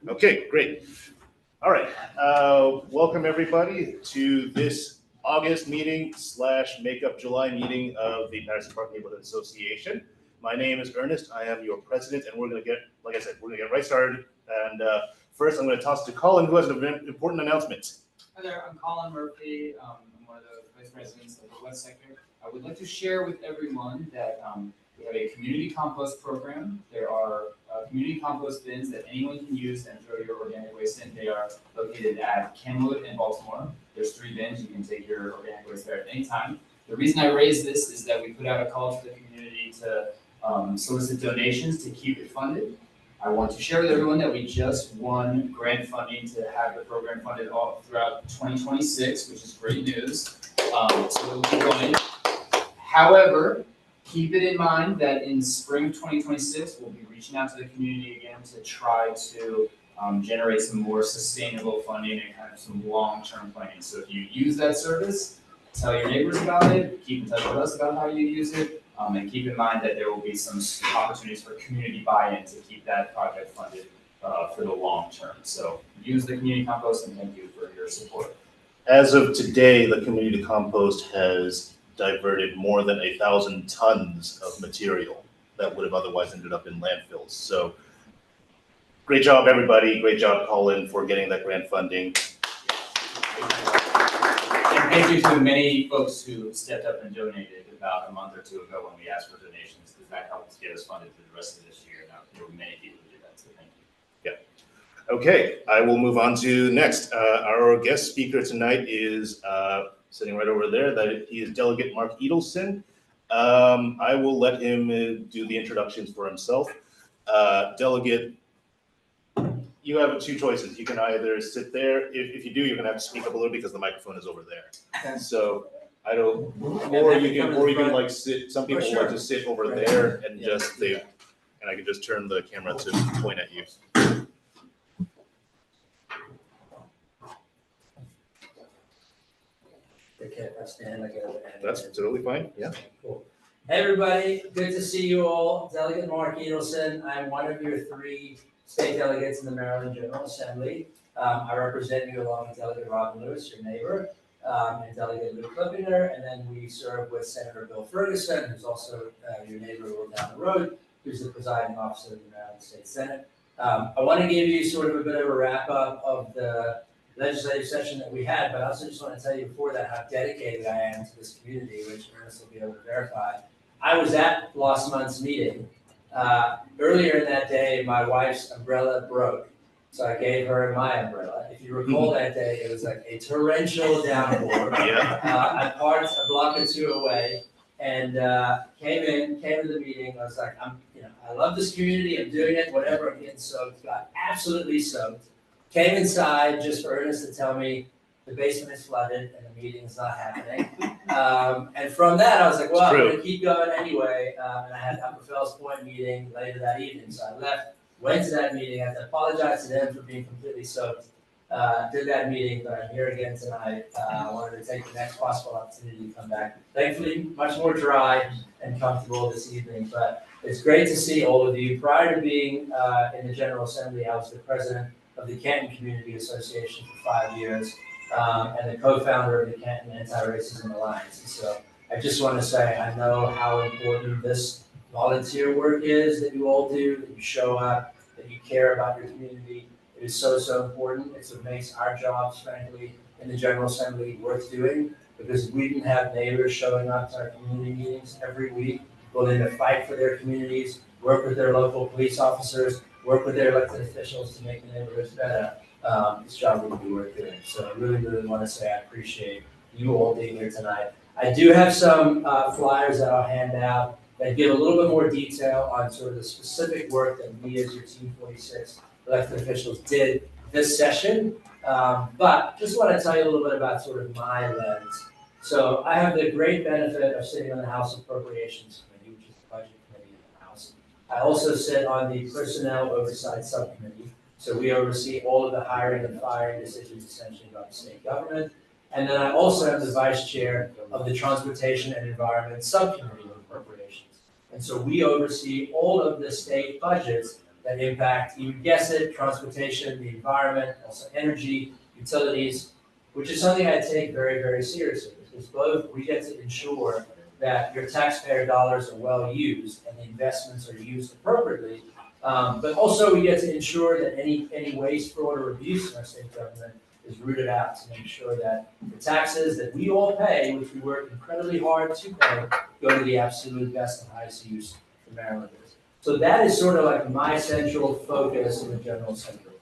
Okay, great. All right. Welcome everybody to this August meeting / makeup July meeting of the Patterson Park Neighborhood Association. My name is Ernest. I am your president, and we're going to get, like I said, we're going to get right started. And first, I'm going to toss to Colin, who has an important announcement. Hi there, I'm Colin Murphy. I'm one of the vice presidents of the West Sector. I would like to share with everyone that we have a community compost program. There are community compost bins that anyone can use and throw your organic waste in. They are located at Kenwood and Baltimore. There's 3 bins. You can take your organic waste there at any time. The reason I raise this is that we put out a call to the community to solicit donations to keep it funded. I want to share with everyone that we just won grant funding to have the program funded all throughout 2026, which is great news. So we'll keep going. However, keep it in mind that in spring 2026, we'll be reaching out to the community again to try to generate some more sustainable funding and kind of some long-term planning. So if you use that service, tell your neighbors about it, keep in touch with us about how you use it, and keep in mind that there will be some opportunities for community buy-in to keep that project funded for the long term. So use the community compost, and thank you for your support. As of today, the community compost has diverted more than 1,000 tons of material that would have otherwise ended up in landfills. So great job, everybody. Great job, Colin, for getting that grant funding. And thank you to the many folks who stepped up and donated about a month or 2 ago when we asked for donations, because that helped get us funded for the rest of this year. Now, there were many people who did that, so thank you. Yeah. Okay, I will move on to next. Our guest speaker tonight is sitting right over there. That he is Delegate Mark Edelson. I will let him do the introductions for himself. Delegate, you have 2 choices. You can either sit there. If you do, you're gonna have to speak up a little because the microphone is over there. Okay. So I don't, or you can like sit. Some people like to sit over there and just and I can just turn the camera to point at you. Okay, if I stand, I go. That's totally fine. Yeah. Cool. Hey everybody, good to see you all. Delegate Mark Edelson. I'm one of your 3 state delegates in the Maryland General Assembly. I represent you along with Delegate Robin Lewis, your neighbor, and Delegate Lou Klippinger, and then we serve with Senator Bill Ferguson, who's also your neighbor down the road, who's the presiding officer of the Maryland State Senate. I want to give you sort of a bit of a wrap up of the legislative session that we had, but I also just want to tell you before that how dedicated I am to this community, which Ernest will be able to verify. I was at last month's meeting. Earlier in that day, my wife's umbrella broke, so I gave her my umbrella. If you recall that day, it was like a torrential downpour. I parked a block or 2 away and came to the meeting. I was like, I love this community. I'm doing it. Whatever. I'm getting soaked. Got absolutely soaked. Came inside just for Ernest to tell me the basement is flooded and the meeting is not happening. And from that, I was like, well, I'm going to keep going anyway. And I had Upper Fells Point meeting later that evening. So I left, went to that meeting. I had to apologize to them for being completely soaked. Did that meeting, but I'm here again tonight. I wanted to take the next possible opportunity to come back. Thankfully, much more dry and comfortable this evening. But it's great to see all of you. Prior to being in the General Assembly, I was the president of the Canton Community Association for 5 years, and the co-founder of the Canton Anti-Racism Alliance. And so I just want to say I know how important this volunteer work is that you all do, that you show up, that you care about your community. It is so, so important. It's what makes our jobs, frankly, in the General Assembly worth doing, because we didn't have neighbors showing up to our community meetings every week, willing to fight for their communities, work with their local police officers, work with their elected officials to make the neighborhoods better. This job would be worth doing. So I really, really want to say I appreciate you all being here tonight. I do have some flyers that I'll hand out that give a little bit more detail on sort of the specific work that we as your Team 46 elected officials did this session. But just want to tell you a little bit about sort of my lens. So I have the great benefit of sitting on the House Appropriations Committee, which is the budget committee in the House. I also sit on the Personnel Oversight Subcommittee. So we oversee all of the hiring and firing decisions essentially by the state government. And then I also am the vice chair of the Transportation and Environment Subcommittee of Appropriations. And so we oversee all of the state budgets that impact, you would guess it, transportation, the environment, also energy, utilities, which is something I take very, very seriously. Because both we get to ensure that your taxpayer dollars are well used and the investments are used appropriately, but also we get to ensure that any waste, fraud, or abuse in our state government is rooted out to make sure that the taxes that we all pay, which we work incredibly hard to pay, go to the absolute best and highest use for Marylanders. So that is sort of like my central focus in the General Assembly.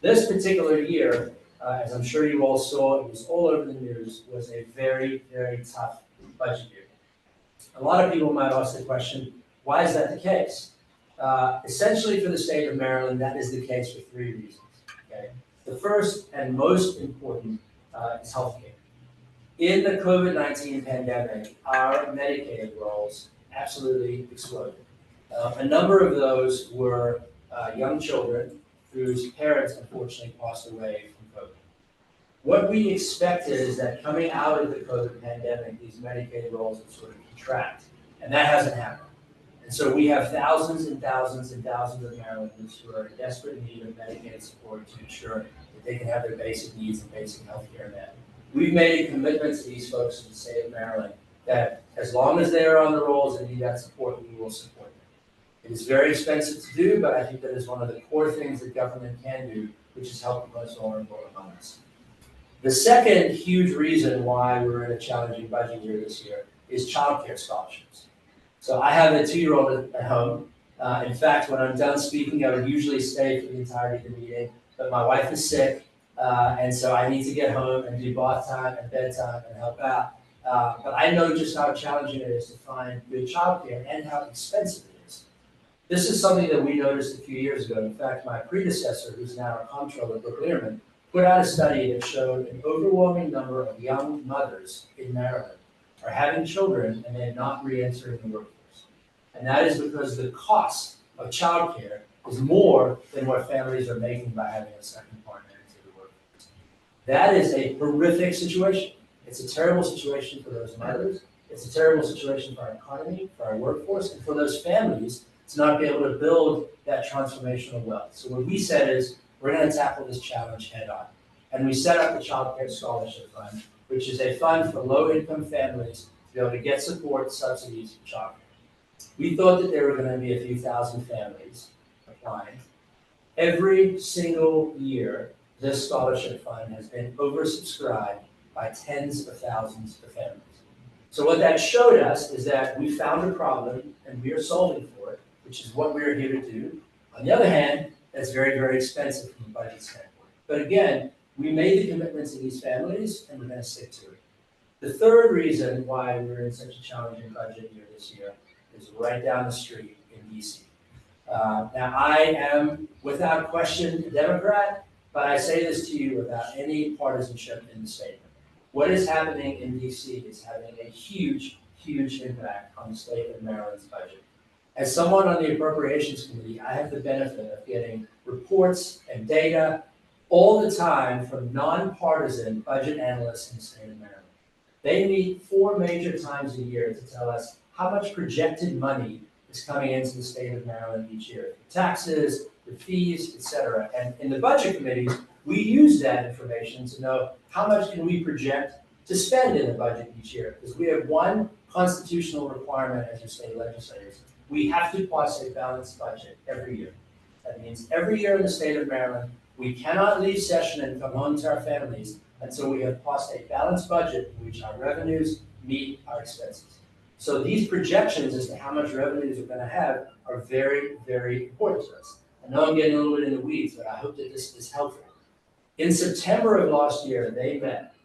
This particular year, as I'm sure you all saw, it was all over the news, was a very, very tough budget year. A lot of people might ask the question, why is that the case? Essentially for the state of Maryland, that is the case for three reasons. Okay? The first and most important is healthcare. In the COVID-19 pandemic, our Medicaid rolls absolutely exploded. A number of those were young children whose parents unfortunately passed away from COVID. What we expected is that coming out of the COVID pandemic, these Medicaid rolls would sort of contract, and that hasn't happened. And so we have thousands and thousands and thousands of Marylanders who are in desperate need of Medicaid support to ensure that they can have their basic needs and basic health care met. We've made a commitment to these folks in the state of Maryland that as long as they are on the rolls and need that support, we will support them. It is very expensive to do, but I think that is one of the core things that government can do, which is help the most vulnerable among us. The second huge reason why we're in a challenging budget year this year is childcare scholarships. So I have a 2-year-old at home. In fact, when I'm done speaking, I would usually stay for the entirety of the meeting, but my wife is sick, and so I need to get home and do bath time and bedtime and help out. But I know just how challenging it is to find good childcare and how expensive it is. This is something that we noticed a few years ago. In fact, my predecessor, who's now our comptroller, Brooke Learman, put out a study that showed an overwhelming number of young mothers in Maryland are having children and they're not re-entering the workforce. And that is because the cost of childcare is more than what families are making by having a second partner into the workforce. That is a horrific situation. It's a terrible situation for those mothers. It's a terrible situation for our economy, for our workforce, and for those families to not be able to build that transformational wealth. So what we said is, we're going to tackle this challenge head on. And we set up the Child Care Scholarship Fund, which is a fund for low-income families to be able to get support subsidies for childcare. We thought that there were going to be a few thousand families applying. Every single year, this scholarship fund has been oversubscribed by tens of thousands of families. So what that showed us is that we found a problem and we are solving for it, which is what we're here to do. On the other hand, that's very, very expensive from a budget standpoint. But again, we made the commitments to these families and we're going to stick to it. The third reason why we're in such a challenging budget year this year is right down the street in DC. Now, I am without question a Democrat, but I say this to you without any partisanship in the statement. What is happening in DC is having a huge, huge impact on the state of Maryland's budget. As someone on the Appropriations Committee, I have the benefit of getting reports and data all the time from nonpartisan budget analysts in the state of Maryland. They meet 4 major times a year to tell us how much projected money is coming into the state of Maryland each year, for taxes, for fees, et cetera. And in the budget committees, we use that information to know how much can we project to spend in the budget each year. Because we have one constitutional requirement as your state legislators. We have to pass a balanced budget every year. That means every year in the state of Maryland, we cannot leave session and come home to our families until we have passed a balanced budget in which our revenues meet our expenses. So these projections as to how much revenues we're going to have are very, very important to us. I know I'm getting a little bit in the weeds, but I hope that this is helpful. In September of last year, they met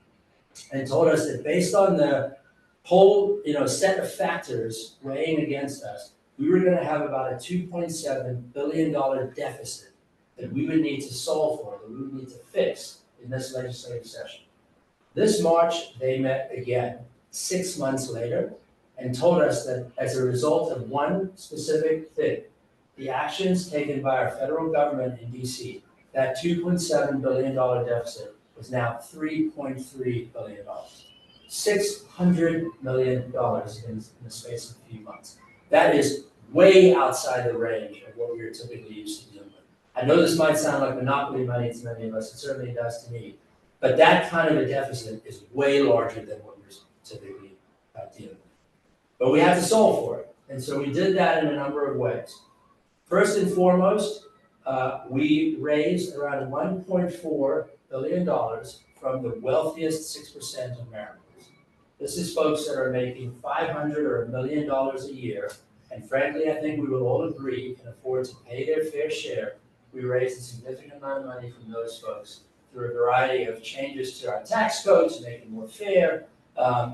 and told us that based on the whole set of factors weighing against us, we were going to have about a $2.7 billion deficit that we would need to solve for, that we would need to fix in this legislative session. This March, they met again 6 months later and told us that as a result of one specific thing, the actions taken by our federal government in DC, that $2.7 billion deficit was now $3.3 billion. $600 million in the space of a few months. That is way outside the range of what we are typically used to doing. I know this might sound like monopoly money to many of us, it certainly does to me, but that kind of a deficit is way larger than what we're typically dealing with. But we had to solve for it, and so we did that in a number of ways. First and foremost, we raised around $1.4 billion from the wealthiest 6% of Marylanders. This is folks that are making $500 or $1 million a year, and frankly, I think we will all agree can afford to pay their fair share. We raised a significant amount of money from those folks through a variety of changes to our tax code to make it more fair,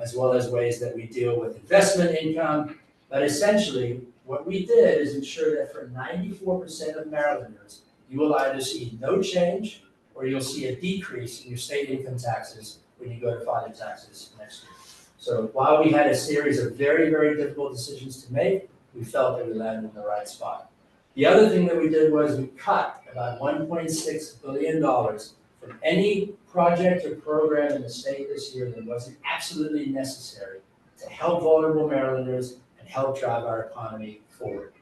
as well as ways that we deal with investment income. But essentially, what we did is ensure that for 94% of Marylanders, you will either see no change or you'll see a decrease in your state income taxes when you go to file your taxes next year. So while we had a series of very, very difficult decisions to make, we felt that we landed in the right spot. The other thing that we did was we cut about $1.6 billion from any project or program in the state this year that wasn't absolutely necessary to help vulnerable Marylanders and help drive our economy forward.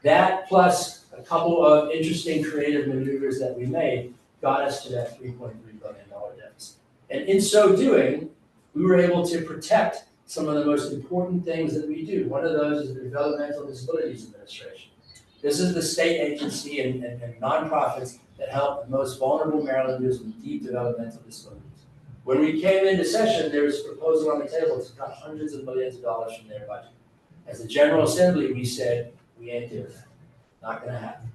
That plus a couple of interesting creative maneuvers that we made got us to that $3.3 billion deficit. And in so doing, we were able to protect some of the most important things that we do. One of those is the Developmental Disabilities Administration. This is the state agency and nonprofits that help the most vulnerable Marylanders with deep developmental disabilities. When we came into session, there was a proposal on the table to cut hundreds of millions of dollars from their budget. As the General Assembly, we said, we ain't doing that. Not gonna happen.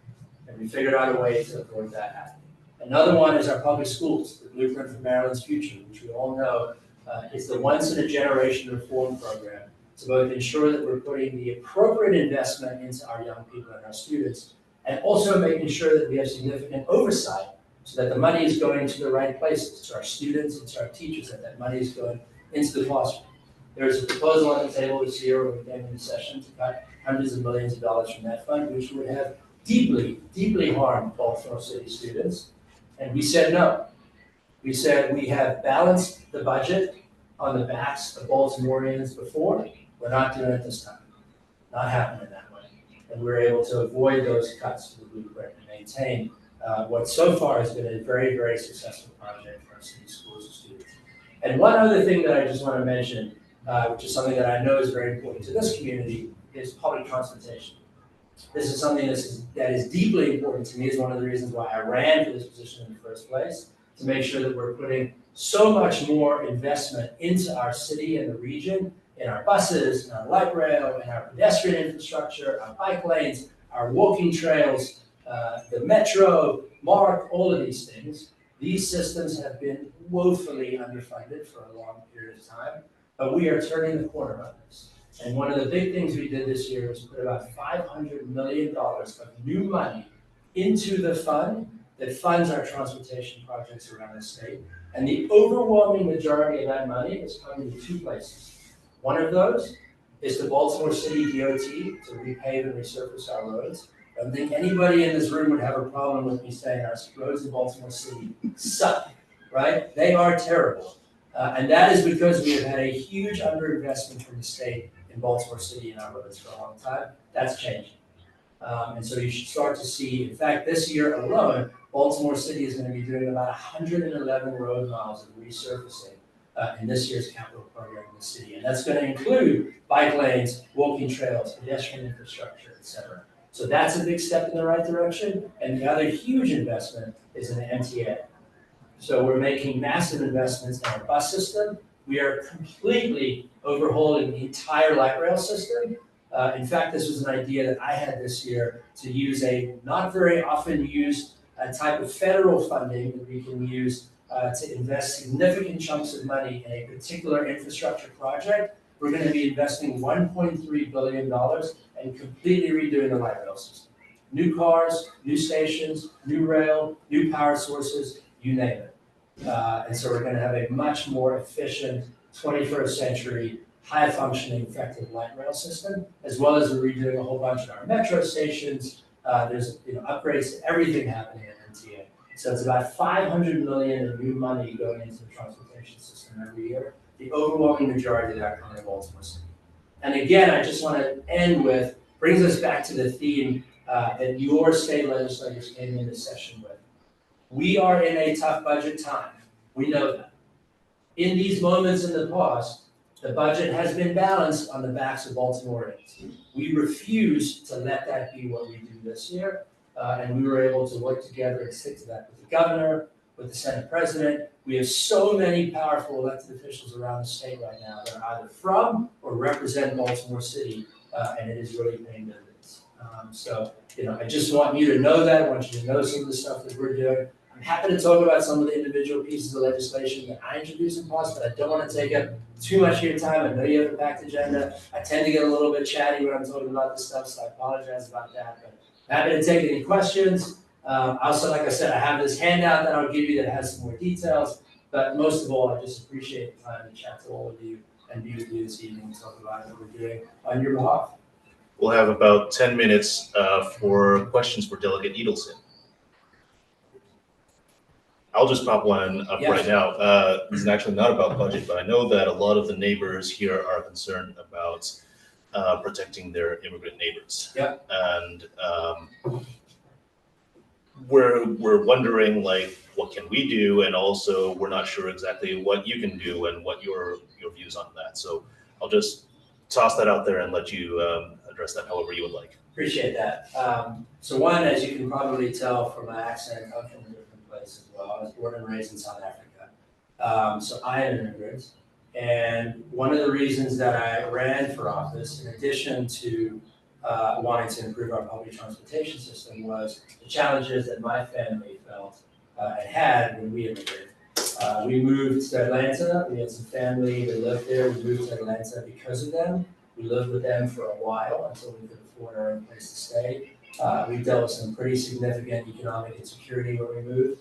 And we figured out a way to avoid that happening. Another one is our public schools, the Blueprint for Maryland's Future, which we all know is the once-in-a-generation reform program to both ensure that we're putting the appropriate investment into our young people and our students, and also making sure that we have significant oversight so that the money is going to the right places, to our students and to our teachers, that money is going into the classroom. There's a proposal on the table this year when we came into session to cut hundreds of millions of dollars from that fund, which would have deeply, deeply harmed Baltimore City students. And we said no. We said we have balanced the budget on the backs of Baltimoreans before. We're not doing it this time. Not happening that way. And we were able to avoid those cuts to the Blueprint and maintain what so far has been a very, very successful project for our city schools and students. And one other thing that I just want to mention, which is something that I know is very important to this community, is public transportation. This is something that is deeply important to me. It's one of the reasons why I ran for this position in the first place, to make sure that we're putting so much more investment into our city and the region, in our buses, in our light rail, in our pedestrian infrastructure, our bike lanes, our walking trails, the metro, MARC, all of these things. These systems have been woefully underfunded for a long period of time, but we are turning the corner on this. And one of the big things we did this year was put about $500 million of new money into the fund that funds our transportation projects around the state. And the overwhelming majority of that money is coming to two places. One of those is the Baltimore City DOT to repave and resurface our roads. I don't think anybody in this room would have a problem with me saying our roads in Baltimore City suck, right? They are terrible. And that is because we have had a huge underinvestment from the state in Baltimore City in our roads for a long time. That's changing. And so you should start to see, in fact, this year alone, Baltimore City is going to be doing about 111 road miles of resurfacing in this year's capital program in the city. And that's going to include bike lanes, walking trails, pedestrian infrastructure, et cetera. So that's a big step in the right direction. And the other huge investment is in the MTA. So we're making massive investments in our bus system. We are completely overhauling the entire light rail system. In fact, this was an idea that I had this year to use a not very often used type of federal funding that we can use to invest significant chunks of money in a particular infrastructure project. We're going to be investing $1.3 billion and completely redoing the light rail system. New cars, new stations, new rail, new power sources, you name it. And so we're going to have a much more efficient 21st century, high-functioning, effective light rail system, as well as we're redoing a whole bunch of our metro stations. There's upgrades to everything happening at MTA. So it's about $500 million in new money going into the transportation system every year. The overwhelming majority of that coming to Baltimore City. And again, I just want to end with, brings us back to the theme that your state legislators came into session with. We are in a tough budget time. We know that. In these moments in the past, the budget has been balanced on the backs of Baltimoreans. We refuse to let that be what we do this year, and we were able to work together and stick to that with the governor, with the Senate president. We have so many powerful elected officials around the state right now that are either from or represent Baltimore City, and it is really paying dividends. So, I just want you to know that. I want you to know some of the stuff that we're doing. I'm happy to talk about some of the individual pieces of legislation that I introduced in POS, but I don't want to take up too much of your time. I know you have a packed agenda. I tend to get a little bit chatty when I'm talking about this stuff, so I apologize about that. But I'm happy to take any questions. Also, like I said, I have this handout that I'll give you that has some more details. But most of all, I just appreciate the time to chat to all of you and be with you this evening and talk about what we're doing on your behalf. We'll have about 10 minutes for questions for Delegate Edelson. I'll just pop one up right now. This is actually not about budget, but I know that a lot of the neighbors here are concerned about protecting their immigrant neighbors. Yeah. And we're wondering, like, what can we do? And also, we're not sure exactly what you can do and what your views on that. So I'll just toss that out there and let you address that however you would like. Appreciate that. So one, as you can probably tell from my accent, I'm from a different place as well. I was born and raised in South Africa. So I am an immigrant. And one of the reasons that I ran for office, in addition to wanting to improve our public transportation system, was the challenges that my family felt and had when we immigrated. We moved to Atlanta. We had some family that lived there. We moved to Atlanta because of them. We lived with them for a while until we could afford our own place to stay. We dealt with some pretty significant economic insecurity when we moved,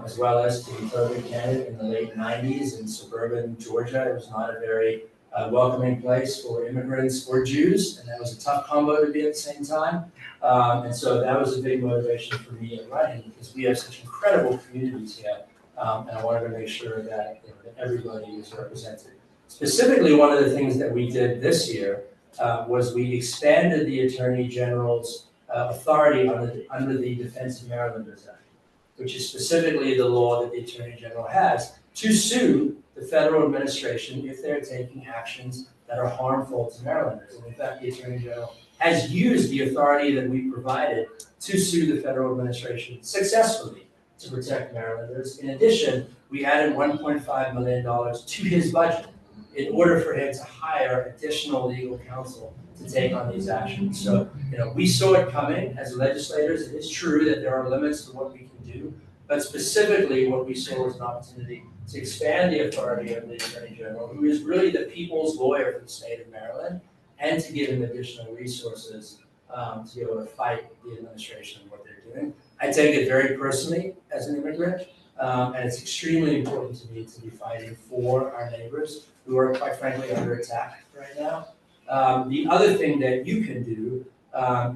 as well as, to be totally candid, in the late 90s in suburban Georgia. It was not a very welcoming place for immigrants or Jews, and that was a tough combo to be at the same time. And so that was a big motivation for me in running, because we have such incredible communities here, and I wanted to make sure that, that everybody is represented. Specifically, one of the things that we did this year was we expanded the Attorney General's authority under the Defense of Marylanders Act, which is specifically the law that the Attorney General has to sue the federal administration if they're taking actions that are harmful to Marylanders. And in fact, the Attorney General has used the authority that we provided to sue the federal administration successfully to protect Marylanders. In addition, we added $1.5 million to his budget in order for him to hire additional legal counsel to take on these actions. So, we saw it coming as legislators. It is true that there are limits to what we can do, but specifically what we saw was an opportunity to expand the authority of the Attorney General, who is really the people's lawyer for the state of Maryland, and to give him additional resources to be able to fight the administration and what they're doing. I take it very personally as an immigrant, and it's extremely important to me to be fighting for our neighbors who are, quite frankly, under attack right now. The other thing that you can do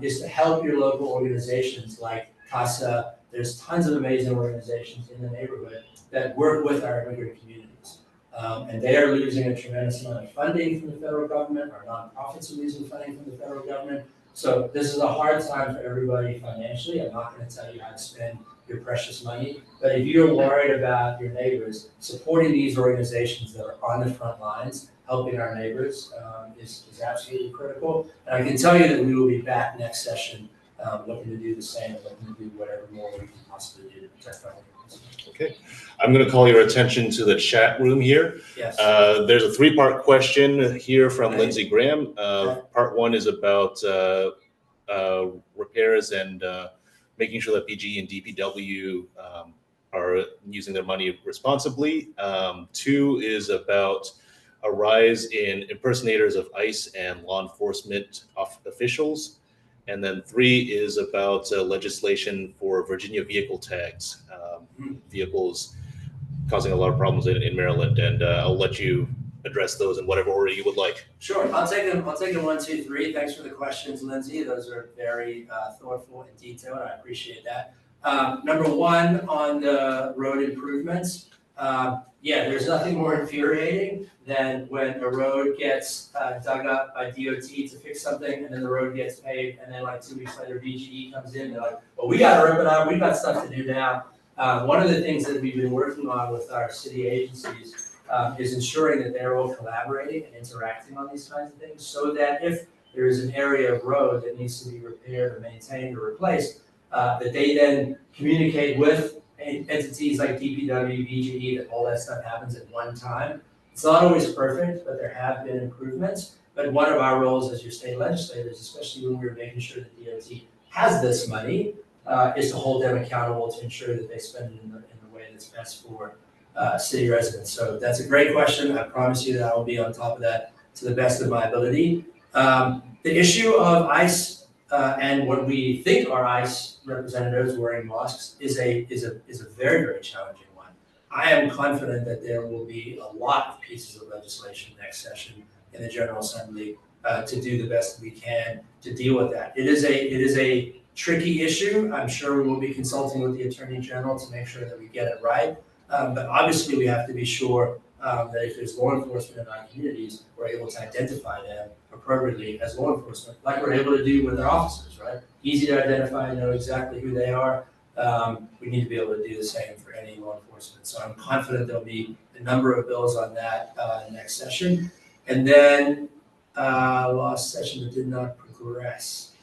is to help your local organizations like CASA. There's tons of amazing organizations in the neighborhood that work with our immigrant communities. And they are losing a tremendous amount of funding from the federal government. Our nonprofits are losing funding from the federal government. So this is a hard time for everybody financially. I'm not going to tell you how to spend your precious money, but if you're worried about your neighbors, supporting these organizations that are on the front lines, helping our neighbors is absolutely critical. And I can tell you that we will be back next session looking to do the same, and looking to do whatever more we can possibly do to protect our neighbors. Okay, I'm going to call your attention to the chat room here. Yes. There's a 3-part question here from Right. Lindsey Graham. Part 1 is about repairs and making sure that PG and DPW are using their money responsibly. 2 is about a rise in impersonators of ICE and law enforcement officials. And then 3 is about legislation for Virginia vehicle tags, vehicles causing a lot of problems in Maryland. And I'll let you address those in whatever order you would like. Sure, I'll take them 1, 2, 3. Thanks for the questions, Lindsay. Those are very thoughtful and detailed. I appreciate that. Number 1, on the road improvements, Yeah, there's nothing more infuriating than when a road gets dug up by DOT to fix something, and then the road gets paved, and then like 2 weeks later, BGE comes in, they're like, well, we gotta rip it up, we've got stuff to do now. One of the things that we've been working on with our city agencies is ensuring that they're all collaborating and interacting on these kinds of things, so that if there is an area of road that needs to be repaired or maintained or replaced, that they then communicate with entities like DPW, BGE, that all that stuff happens at one time. It's not always perfect, but there have been improvements. But one of our roles as your state legislators, especially when we're making sure that DOT has this money, is to hold them accountable to ensure that they spend it in the way that's best for city residents. So that's a great question. I promise you that I will be on top of that to the best of my ability. The issue of ICE and what we think are ICE representatives wearing masks is a very, very challenging one. I am confident that there will be a lot of pieces of legislation next session in the General Assembly to do the best we can to deal with that. It is a tricky issue. I'm sure we will be consulting with the Attorney General to make sure that we get it right. But obviously we have to be sure that if there's law enforcement in our communities, we're able to identify them appropriately as law enforcement, like we're able to do with our officers, right? Easy to identify and know exactly who they are. We need to be able to do the same for any law enforcement. So I'm confident there'll be a number of bills on that next session. And then last session that did not progress.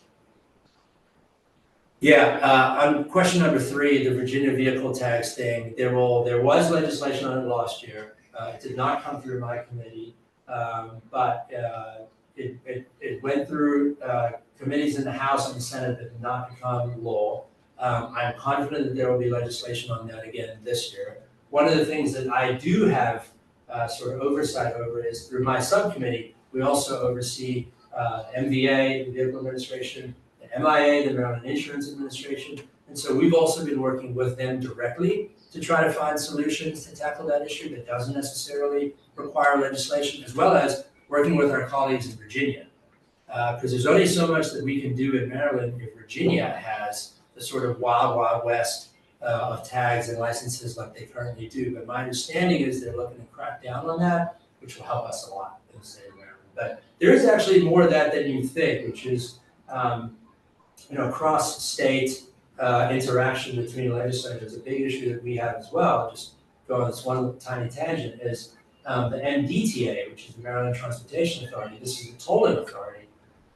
Yeah, on question number 3, the Virginia vehicle tax thing, there was legislation on it last year. It did not come through my committee, but it went through committees in the House and the Senate that did not become law. I'm confident that there will be legislation on that again this year. One of the things that I do have sort of oversight over is through my subcommittee, we also oversee MVA, the Vehicle Administration, the MIA, the Maryland Insurance Administration. And so we've also been working with them directly to try to find solutions to tackle that issue that doesn't necessarily require legislation, as well as working with our colleagues in Virginia. Because there's only so much that we can do in Maryland if Virginia has the sort of wild, wild west of tags and licenses like they currently do. But my understanding is they're looking to crack down on that, which will help us a lot in the state of Maryland. But there is actually more of that than you think, which is cross-state interaction between legislators. A big issue that we have as well, just go on this one tiny tangent, is the MDTA, which is the Maryland Transportation Authority. This is the tolling authority.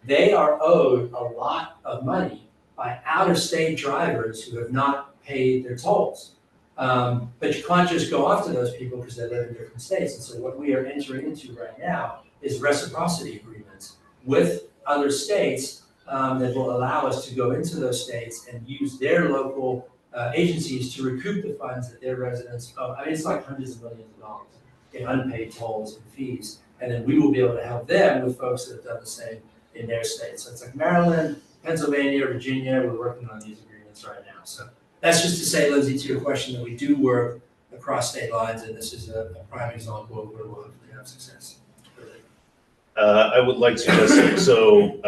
They are owed a lot of money by out-of-state drivers who have not paid their tolls. But you can't just go after those people because they live in different states. And so what we are entering into right now is reciprocity agreements with other states that will allow us to go into those states and use their local agencies to recoup the funds that their residents owe. I mean, it's like hundreds of millions of dollars in unpaid tolls and fees. And then we will be able to help them with folks that have done the same in their states. So it's like Maryland, Pennsylvania, Virginia, we're working on these agreements right now. So that's just to say, Lindsay, to your question, that we do work across state lines, and this is a prime example of where we'll hopefully have success. I would like to just say, so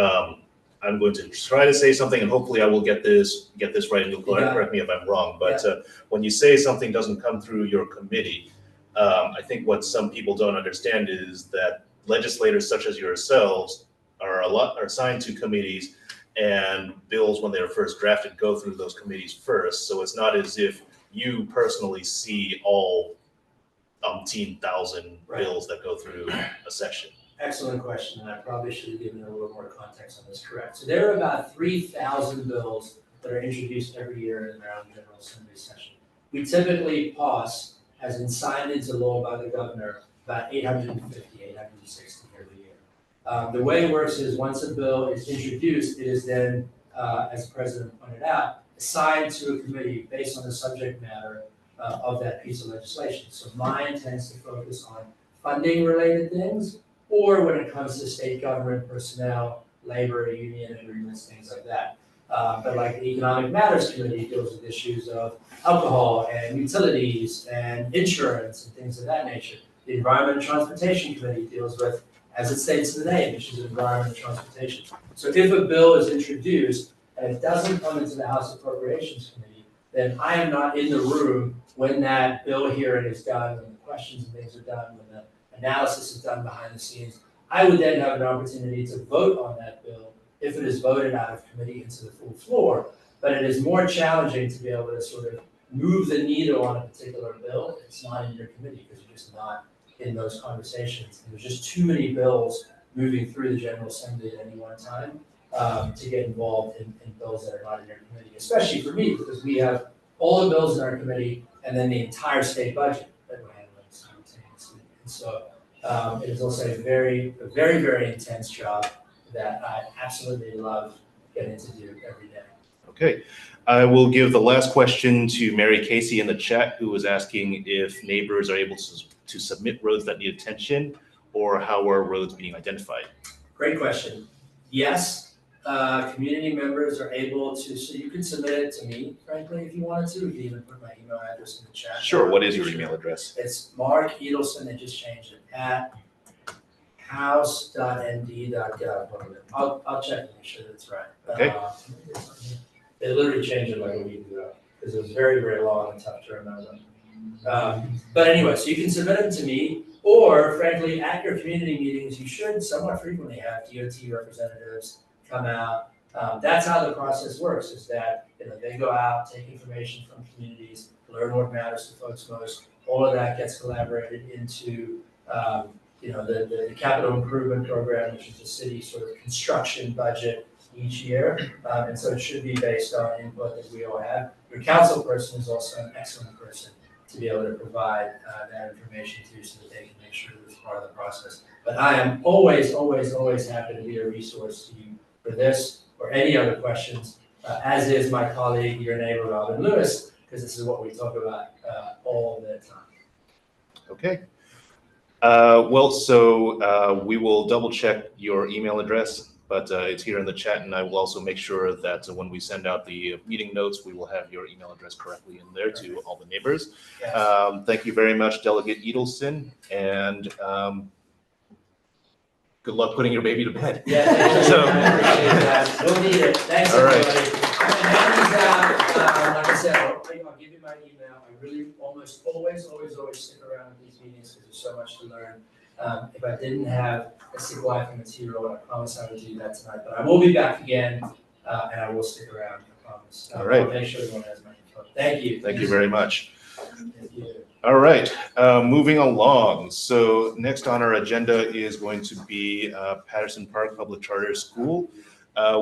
I'm going to try to say something, and hopefully I will get this right, and you'll correct me if I'm wrong. But when you say something doesn't come through your committee, I think what some people don't understand is that legislators such as yourselves are assigned to committees, and bills, when they're first drafted, go through those committees first. So it's not as if you personally see all umpteen thousand bills that go through a session. Excellent question, and I probably should have given a little more context on this. Correct. So there are about 3,000 bills that are introduced every year in the Maryland General Assembly session. We typically pass, as in signed into law by the governor, about 850, 860 every year. The way it works is once a bill is introduced, it is then, as the president pointed out, assigned to a committee based on the subject matter of that piece of legislation. So mine tends to focus on funding-related things, or when it comes to state government personnel, labor, union agreements, things like that. But like the Economic Matters Committee deals with issues of alcohol and utilities and insurance and things of that nature. The Environment and Transportation Committee deals with, as it states in the name, issues of environment and transportation. So if a bill is introduced and it doesn't come into the House Appropriations Committee, then I am not in the room when that bill hearing is done, when the questions and things are done, when the analysis is done behind the scenes. I would then have an opportunity to vote on that bill if it is voted out of committee into the full floor. But it is more challenging to be able to sort of move the needle on a particular bill. It's not in your committee because you're just not in those conversations. There's just too many bills moving through the General Assembly at any one time to get involved in bills that are not in your committee, especially for me, because we have all the bills in our committee and then the entire state budget that we're handling simultaneously. And so it is also a very, very intense job that I absolutely love getting to do every day. Okay, I will give the last question to Mary Casey in the chat, who was asking if neighbors are able to submit roads that need attention, or how are roads being identified? Great question. Yes, community members are able to, so you can submit it to me, frankly, if you wanted to. You can even put my email address in the chat. Sure, what is your email address? It's Mark Edelson, they just changed it, at house.nd.gov. I'll check and make sure that's right. Okay. They literally changed it like a week ago because it was very, very long and tough to remember. But anyway, so you can submit them to me, or frankly, at your community meetings, you should somewhat frequently have DOT representatives come out. That's how the process works, is that they go out, take information from communities, learn what matters to folks most. All of that gets collaborated into the capital improvement program, which is the city's sort of construction budget each year. And so it should be based on input that we all have. Your council person is also an excellent person to be able to provide that information to, so that they can make sure that it's part of the process. But I am always happy to be a resource to you for this or any other questions, as is my colleague, your neighbor, Robin Lewis, because this is what we talk about all the time. Okay. We will double check your email address, but it's here in the chat, and I will also make sure that when we send out the meeting notes, we will have your email address correctly in there to all the neighbors. Yes. Thank you very much, Delegate Edelson, and good luck putting your baby to bed. Yeah, thank you. I appreciate that. We'll need it. Thanks, All right. everybody. Like I said, I'll give you my email. I really almost always stick around at these meetings because there's so much to learn. If I didn't have a sick wife and material, I promise I would do that tonight. But I will be back again, and I will stick around, I promise. All right. I'll make sure everyone has my info. Thank you. Thank you very much. Thank you. All right, moving along. So next on our agenda is going to be Patterson Park Public Charter School.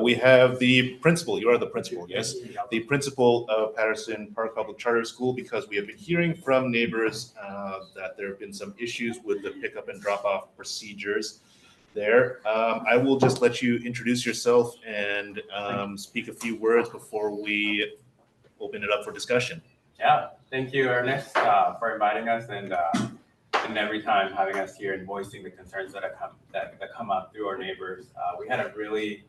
We have the principal, you are the principal, yes? The principal of Patterson Park Public Charter School, because we have been hearing from neighbors that there have been some issues with the pickup and drop off procedures there. I will just let you introduce yourself and speak a few words before we open it up for discussion. Yeah, thank you, Ernest, for inviting us and every time having us here and voicing the concerns that come up through our neighbors. We had a really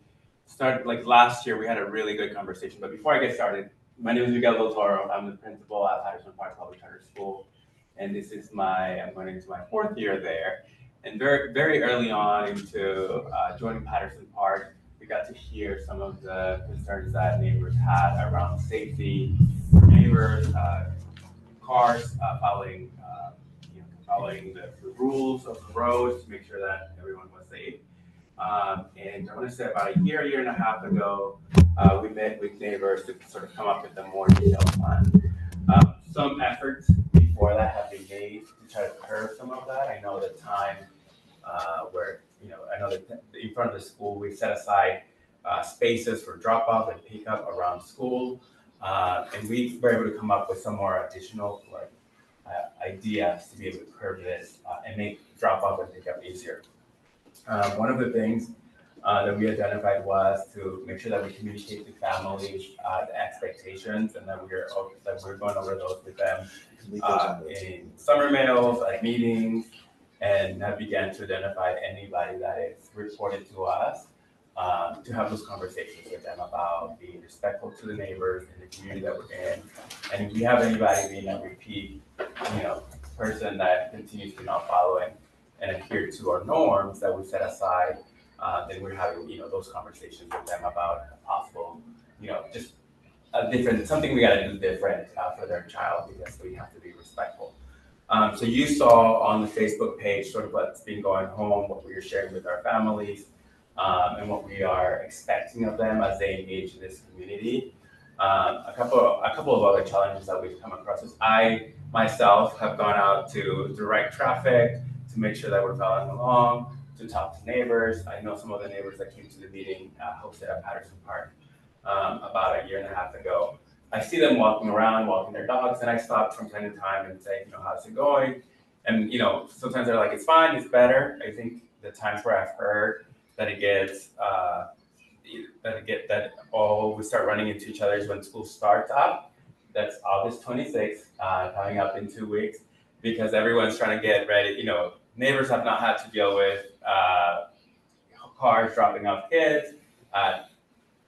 last year, we had a really good conversation. But before I get started, my name is Miguel Toro. I'm the principal at Patterson Park Public Charter School, and this is I'm going into my 4th year there. And very, very early on into joining Patterson Park, we got to hear some of the concerns that neighbors had around safety. Neighbors, cars following the rules of the roads to make sure that everyone was safe. And I want to say about a year and a half ago, we met with neighbors to sort of come up with a more detailed plan. Some efforts before that have been made to try to curb some of that. I know the time where, I know that in front of the school, we set aside spaces for drop off and pick up around school. And we were able to come up with some more additional ideas to be able to curb this and make drop off and pick up easier. One of the things that we identified was to make sure that we communicate to families the expectations, and that we're going over those with them in summer mails, at meetings, and have began to identify anybody that is reported to us. To have those conversations with them about being respectful to the neighbors in the community that we're in. And if we have anybody being a repeat, person that continues to not follow and adhere to our norms that we set aside, then we're having, those conversations with them about possible, just something we gotta do different for their child because we have to be respectful. So you saw on the Facebook page sort of what's been going home, what we are sharing with our families, and what we are expecting of them as they engage in this community. A couple of other challenges that we've come across is I myself have gone out to direct traffic, to make sure that we're following along, to talk to neighbors. I know some of the neighbors that came to the meeting hosted at Patterson Park about a year and a half ago. I see them walking around, walking their dogs, and I stop from time to time and say, how's it going? And, sometimes they're like, it's fine, it's better. I think the times where I've heard that it gets, that all we start running into each other is when school starts up. That's August 26th, coming up in 2 weeks, because everyone's trying to get ready. Neighbors have not had to deal with cars dropping off kids at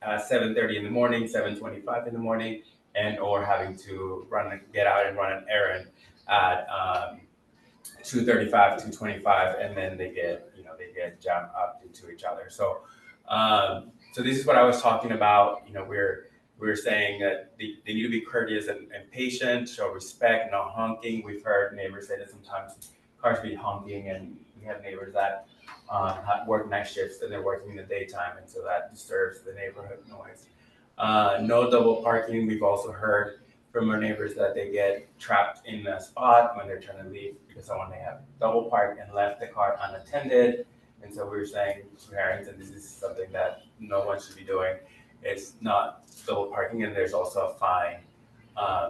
7:30 in the morning, 7:25 in the morning, and or having to get out and run an errand at 2:35, 2:25, and then they get jammed up into each other. So this is what I was talking about. We're saying that they need to be courteous and patient, show respect, no honking. We've heard neighbors say that sometimes cars be honking, and we have neighbors that work night shifts and they're working in the daytime, and so that disturbs the neighborhood noise. No double parking. We've also heard from our neighbors that they get trapped in a spot when they're trying to leave because someone may have double parked and left the car unattended. And so we're saying to parents, and this is something that no one should be doing, it's not double parking, and there's also a fine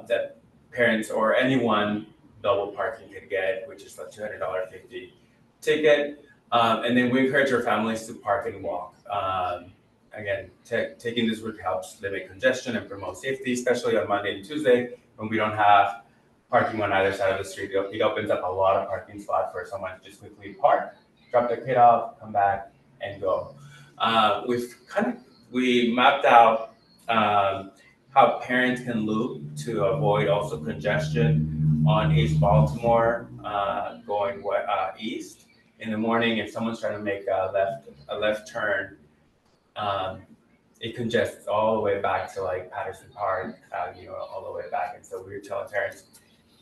that parents or anyone double parking could get, which is a $200.50 ticket. And then we encourage our families to park and walk. Again, taking this route helps limit congestion and promote safety, especially on Monday and Tuesday when we don't have parking on either side of the street. It opens up a lot of parking spots for someone to just quickly park, drop their kid off, come back, and go. We mapped out how parents can loop to avoid also congestion on East Baltimore going east. In the morning, if someone's trying to make a left turn, it congests all the way back to like Patterson Park, all the way back. And so we were telling parents,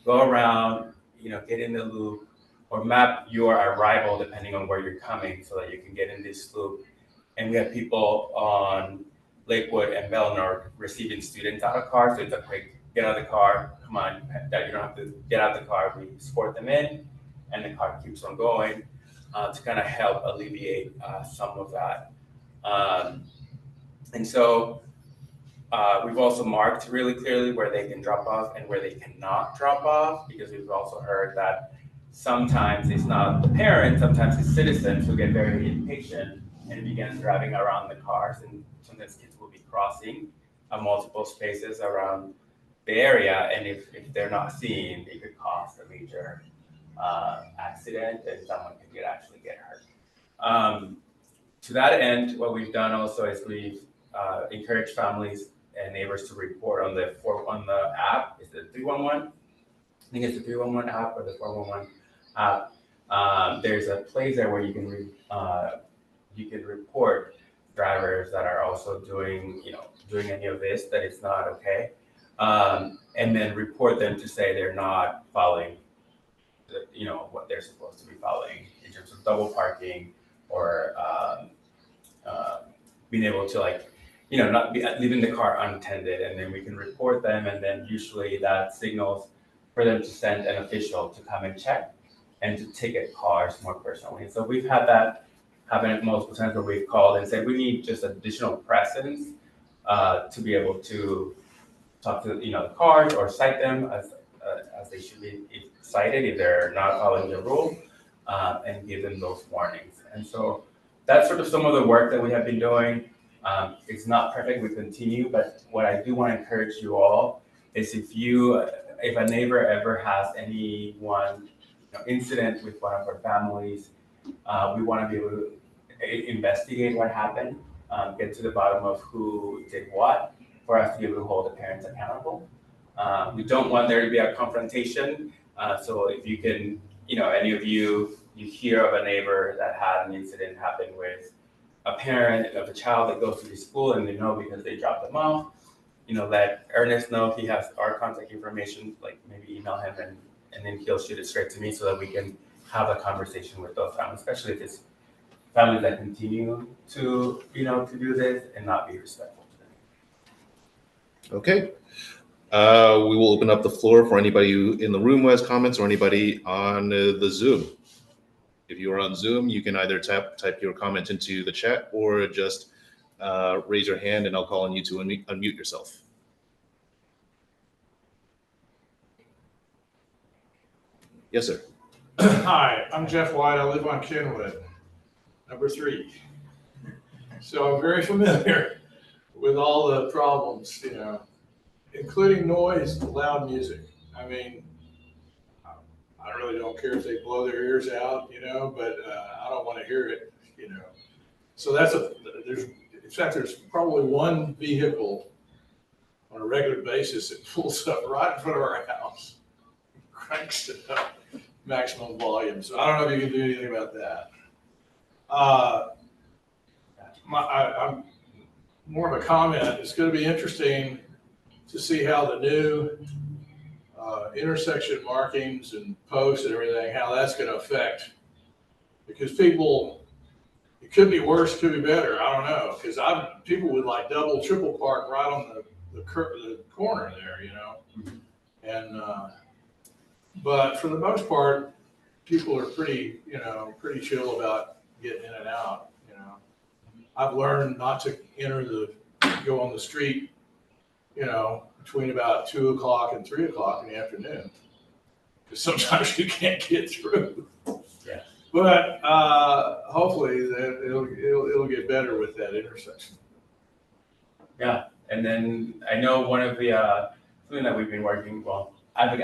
go around, get in the loop, or map your arrival depending on where you're coming so that you can get in this loop. And we have people on Lakewood and Bellinor receiving students out of cars. So it's a quick get out of the car, come on, that you don't have to get out of the car. We escort them in, and the car keeps on going to kind of help alleviate some of that. And so we've also marked really clearly where they can drop off and where they cannot drop off, because we've also heard that sometimes it's not the parents, sometimes it's citizens who get very impatient and begin driving around the cars, and sometimes kids will be crossing multiple spaces around the area, and if they're not seen, it could cause a major accident, and someone could actually get hurt. To that end, what we've done also is we've encouraged families and neighbors to report on the app. Is it 311? I think it's the 311 app or the 411 app. There's a place there where you can report drivers that are also doing any of this, that it's not okay, and then report them to say they're not following what they're supposed to be following in terms of double parking or being able to not be leaving the car unattended, and then we can report them, and then usually that signals for them to send an official to come and check and to ticket cars more personally. So we've had that happen multiple times where we've called and said we need just additional presence to be able to talk to the cars or cite them as they should be cited if they're not following the rule, and give them those warnings. And so that's sort of some of the work that we have been doing. It's not perfect, we continue, but what I do want to encourage you all is if a neighbor ever has any incident with one of our families, we want to be able to investigate what happened, get to the bottom of who did what, for us to be able to hold the parents accountable. We don't want there to be a confrontation. So if you can, any of you hear of a neighbor that had an incident happen with a parent of a child that goes to the school, and they know because they dropped them off, let Ernest know he has our contact information, like maybe email him and then he'll shoot it straight to me so that we can have a conversation with those families, especially if it's families that continue to, to do this and not be respectful to them. Okay. We will open up the floor for anybody in the room who has comments or anybody on the Zoom. If you are on Zoom, you can either type your comment into the chat or just raise your hand and I'll call on you to unmute yourself. Yes, sir. Hi, I'm Jeff White. I live on Kenwood, number 3. So I'm very familiar with all the problems, including noise, loud music. I mean, I really don't care if they blow their ears out, but I don't want to hear it, So there's probably one vehicle on a regular basis that pulls up right in front of our house, cranks it up maximum volume. So I don't know if you can do anything about that. I'm more of a comment. It's going to be interesting to see how the new intersection markings and posts and everything, how that's going to affect. Because people, it could be worse, it could be better. I don't know. Because people would like double, triple park right on the corner there, And but for the most part, people are pretty chill about getting in and out. I've learned not to go on the street, between about 2 o'clock and 3 o'clock in the afternoon, because sometimes you can't get through. Yeah. But hopefully it'll get better with that intersection. Yeah, and then I know one of the something that we've been working I've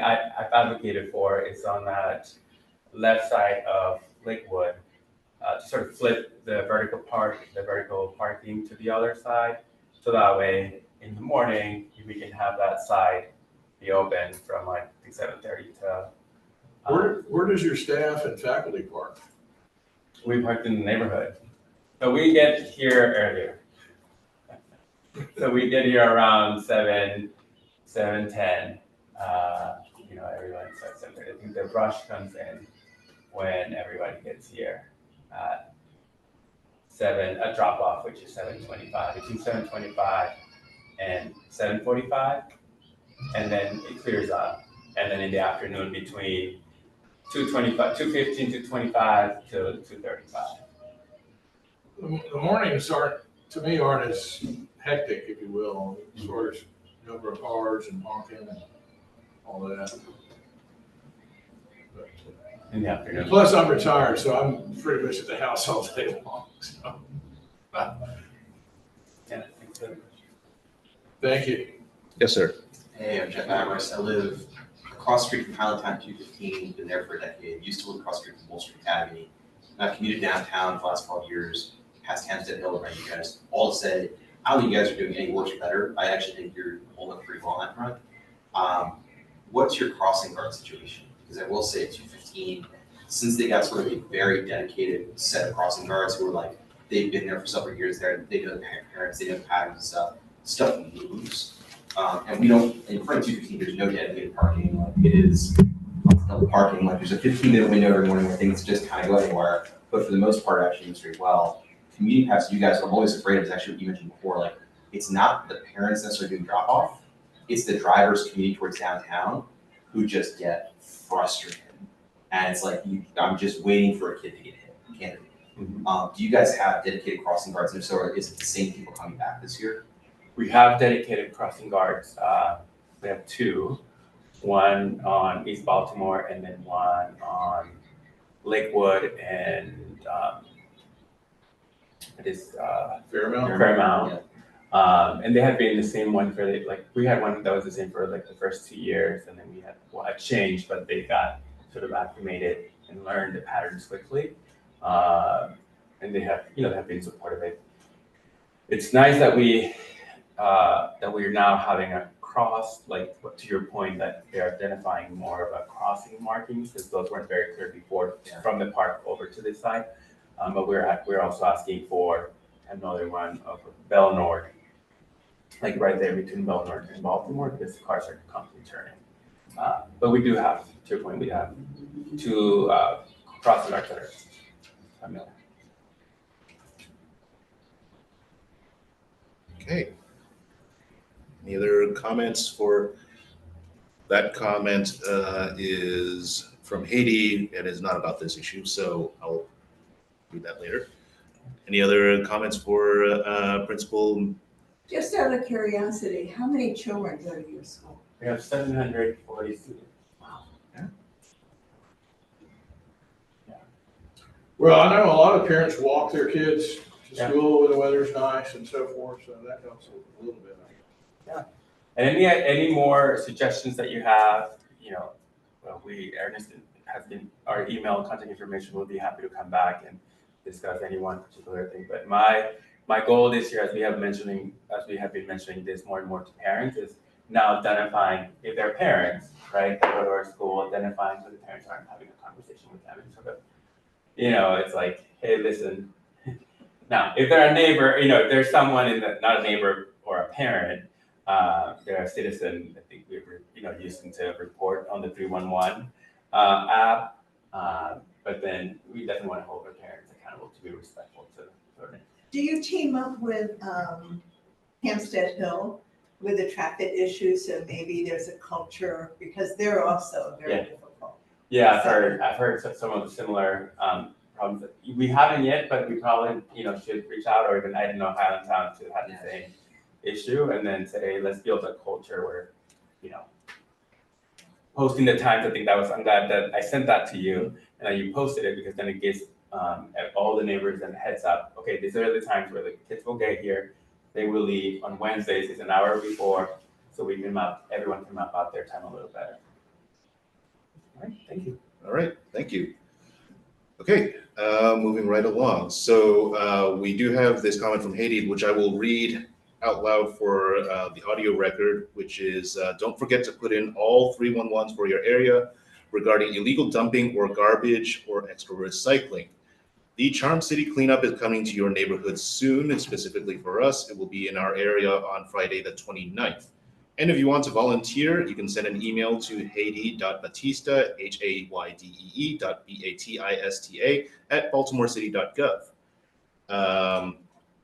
advocated for is on that left side of Lakewood to sort of flip the vertical parking to the other side, so that way in the morning we can have that side be open from like 7:30 to. Where does your staff and faculty park? We parked in the neighborhood, so we get here earlier. So we get here around 7:10. Everyone starts 7:30. I think the rush comes in when everybody gets here at 7, a drop off, which is 7:25, between 7:25 and 7:45, and then it clears up. And then in the afternoon between 2:15 to 25 to 2:35. The mornings aren't as hectic, if you will, as far as number of cars and honking and all that. But, In the afternoon. plus, I'm retired, so I'm pretty much at the house all day long. So. Yeah, thanks so much. Thank you. Yes, sir. Hey, I'm Jeff Amherst. I live across the street from Highlandtown 215, been there for a decade. Used to live across the street from Wall Street Academy. I've commuted downtown for the last 12 years, past Hampstead Hill around you guys. All to say, I don't think you guys are doing any worse or better. I actually think you're holding up pretty well on that front. What's your crossing guard situation? Because I will say at 215, since they got sort of a very dedicated set of crossing guards who are like, they've been there for several years there, they know the parents, they know the patterns and stuff moves. And we don't, in front of 215, there's no dedicated parking. Like it is double parking. Like there's a 15-minute window every morning where things just kind of go anywhere. But for the most part, it actually moves very well. Community pass, you guys, I'm always afraid of is actually what you mentioned before. Like it's not the parents necessarily doing drop off. It's the drivers commuting towards downtown who just get frustrated. And it's like, I'm just waiting for a kid to get hit. Candidly. Mm-hmm. Do you guys have dedicated crossing guards? And if so, is it the same people coming back this year? We have dedicated crossing guards. We have 2, one on East Baltimore and then one on Lakewood and it is Fairmount. Yeah. And they have been the same one for we had one that was the same for like the first 2 years, and then we had a change, but they got sort of acclimated and learned the patterns quickly. And they have been supportive. It's nice that we're now having a cross, like to your point, that they're identifying more of a crossing markings, because those weren't very clear before from the park over to this side. But we're also asking for another one of Bell Nord like right there between Baltimore and Baltimore, because the cars are constantly turning. But we do have, to your point, we have two crossing guards that are familiar. Okay. Any other comments for that comment is from Haiti and is not about this issue, so I'll read that later. Any other comments for Principal? Just out of curiosity, how many children go to your school? We have 740 students. Well, I know a lot of parents walk their kids to Yeah. school when the weather's nice and so forth, so that helps a little bit. And any more suggestions that you have, well, Ernest has been, our email contact information, will be happy to come back and discuss any one particular thing. But my goal this year, as we have been mentioning this more and more to parents, is now identifying if they're parents, right, that go to our school, identifying so the parents aren't having a conversation with them and sort of, it's like, hey, listen. Now, if they're a neighbor, if there's someone not a neighbor or a parent, they're a citizen, I think we were, using to report on the 311 app. But then we definitely want to hold our parents accountable to be respectful to learning. Do you team up with Hampstead Hill with the traffic issues? So maybe there's a culture, because they're also very difficult. Yeah, I've heard some of the similar problems. We haven't yet, but we probably, should reach out, or even I didn't know Highlandtown to have the same issue, and then say, let's build a culture where, posting the times. I think I'm glad that I sent that to you and that you posted it, because then it gives all the neighbors a heads up. Okay, these are the times where the kids will get here. They will leave on Wednesdays. It's an hour before, so everyone can map out their time a little better. All right, thank you. All right, thank you. Okay, moving right along. So we do have this comment from Haiti, which I will read out loud for the audio record, which is, don't forget to put in all 311s for your area regarding illegal dumping or garbage or extra recycling. The Charm City cleanup is coming to your neighborhood soon, and specifically for us, it will be in our area on Friday the 29th. And if you want to volunteer, you can send an email to haydee.batista, haydee.batista @baltimorecity.gov.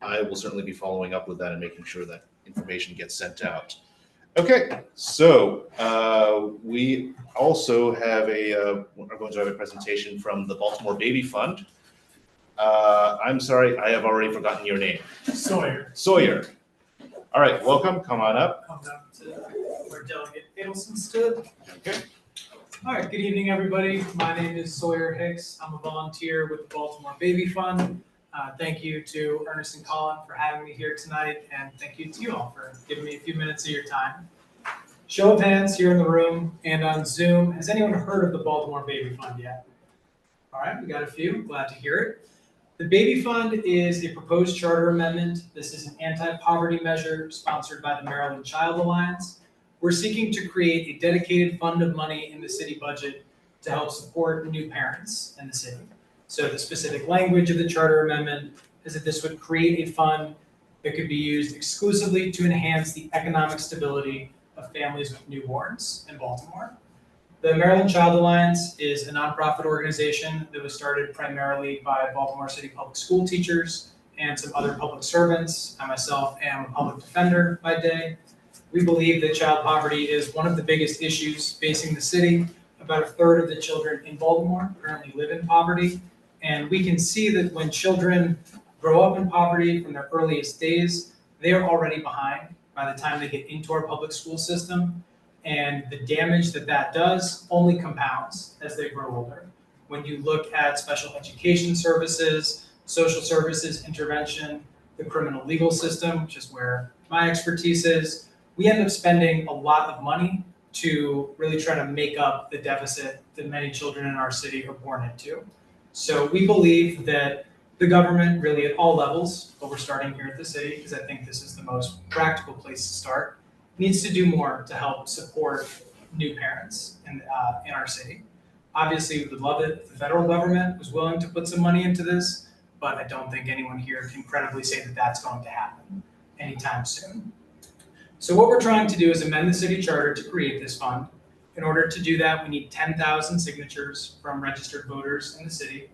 I will certainly be following up with that and making sure that information gets sent out. Okay, so we also have are going to have a presentation from the Baltimore Baby Fund. I'm sorry, I have already forgotten your name. Sawyer. All right, welcome. Come on up. Come down to where Delegate Edelson stood. Okay. All right, good evening, everybody. My name is Sawyer Hicks. I'm a volunteer with the Baltimore Baby Fund. Thank you to Ernest and Colin for having me here tonight, and thank you to you all for giving me a few minutes of your time. Show of hands here in the room and on Zoom. Has anyone heard of the Baltimore Baby Fund yet? All right, we got a few. Glad to hear it. The Baby Fund is a proposed charter amendment. This is an anti-poverty measure sponsored by the Maryland Child Alliance. We're seeking to create a dedicated fund of money in the city budget to help support new parents in the city. So the specific language of the charter amendment is that this would create a fund that could be used exclusively to enhance the economic stability of families with newborns in Baltimore. The Maryland Child Alliance is a nonprofit organization that was started primarily by Baltimore City public school teachers and some other public servants. I myself am a public defender by day. We believe that child poverty is one of the biggest issues facing the city. About a third of the children in Baltimore currently live in poverty. And we can see that when children grow up in poverty from their earliest days, they are already behind by the time they get into our public school system. And the damage that does only compounds as they grow older. When you look at special education services, social services intervention, the criminal legal system, which is where my expertise is, we end up spending a lot of money to really try to make up the deficit that many children in our city are born into. So we believe that the government, really at all levels, but we're starting here at the city because I think this is the most practical place to start, needs to do more to help support new parents in our city. Obviously, we would love it if the federal government was willing to put some money into this, but I don't think anyone here can credibly say that that's going to happen anytime soon. So what we're trying to do is amend the city charter to create this fund. In order to do that, we need 10,000 signatures from registered voters in the city.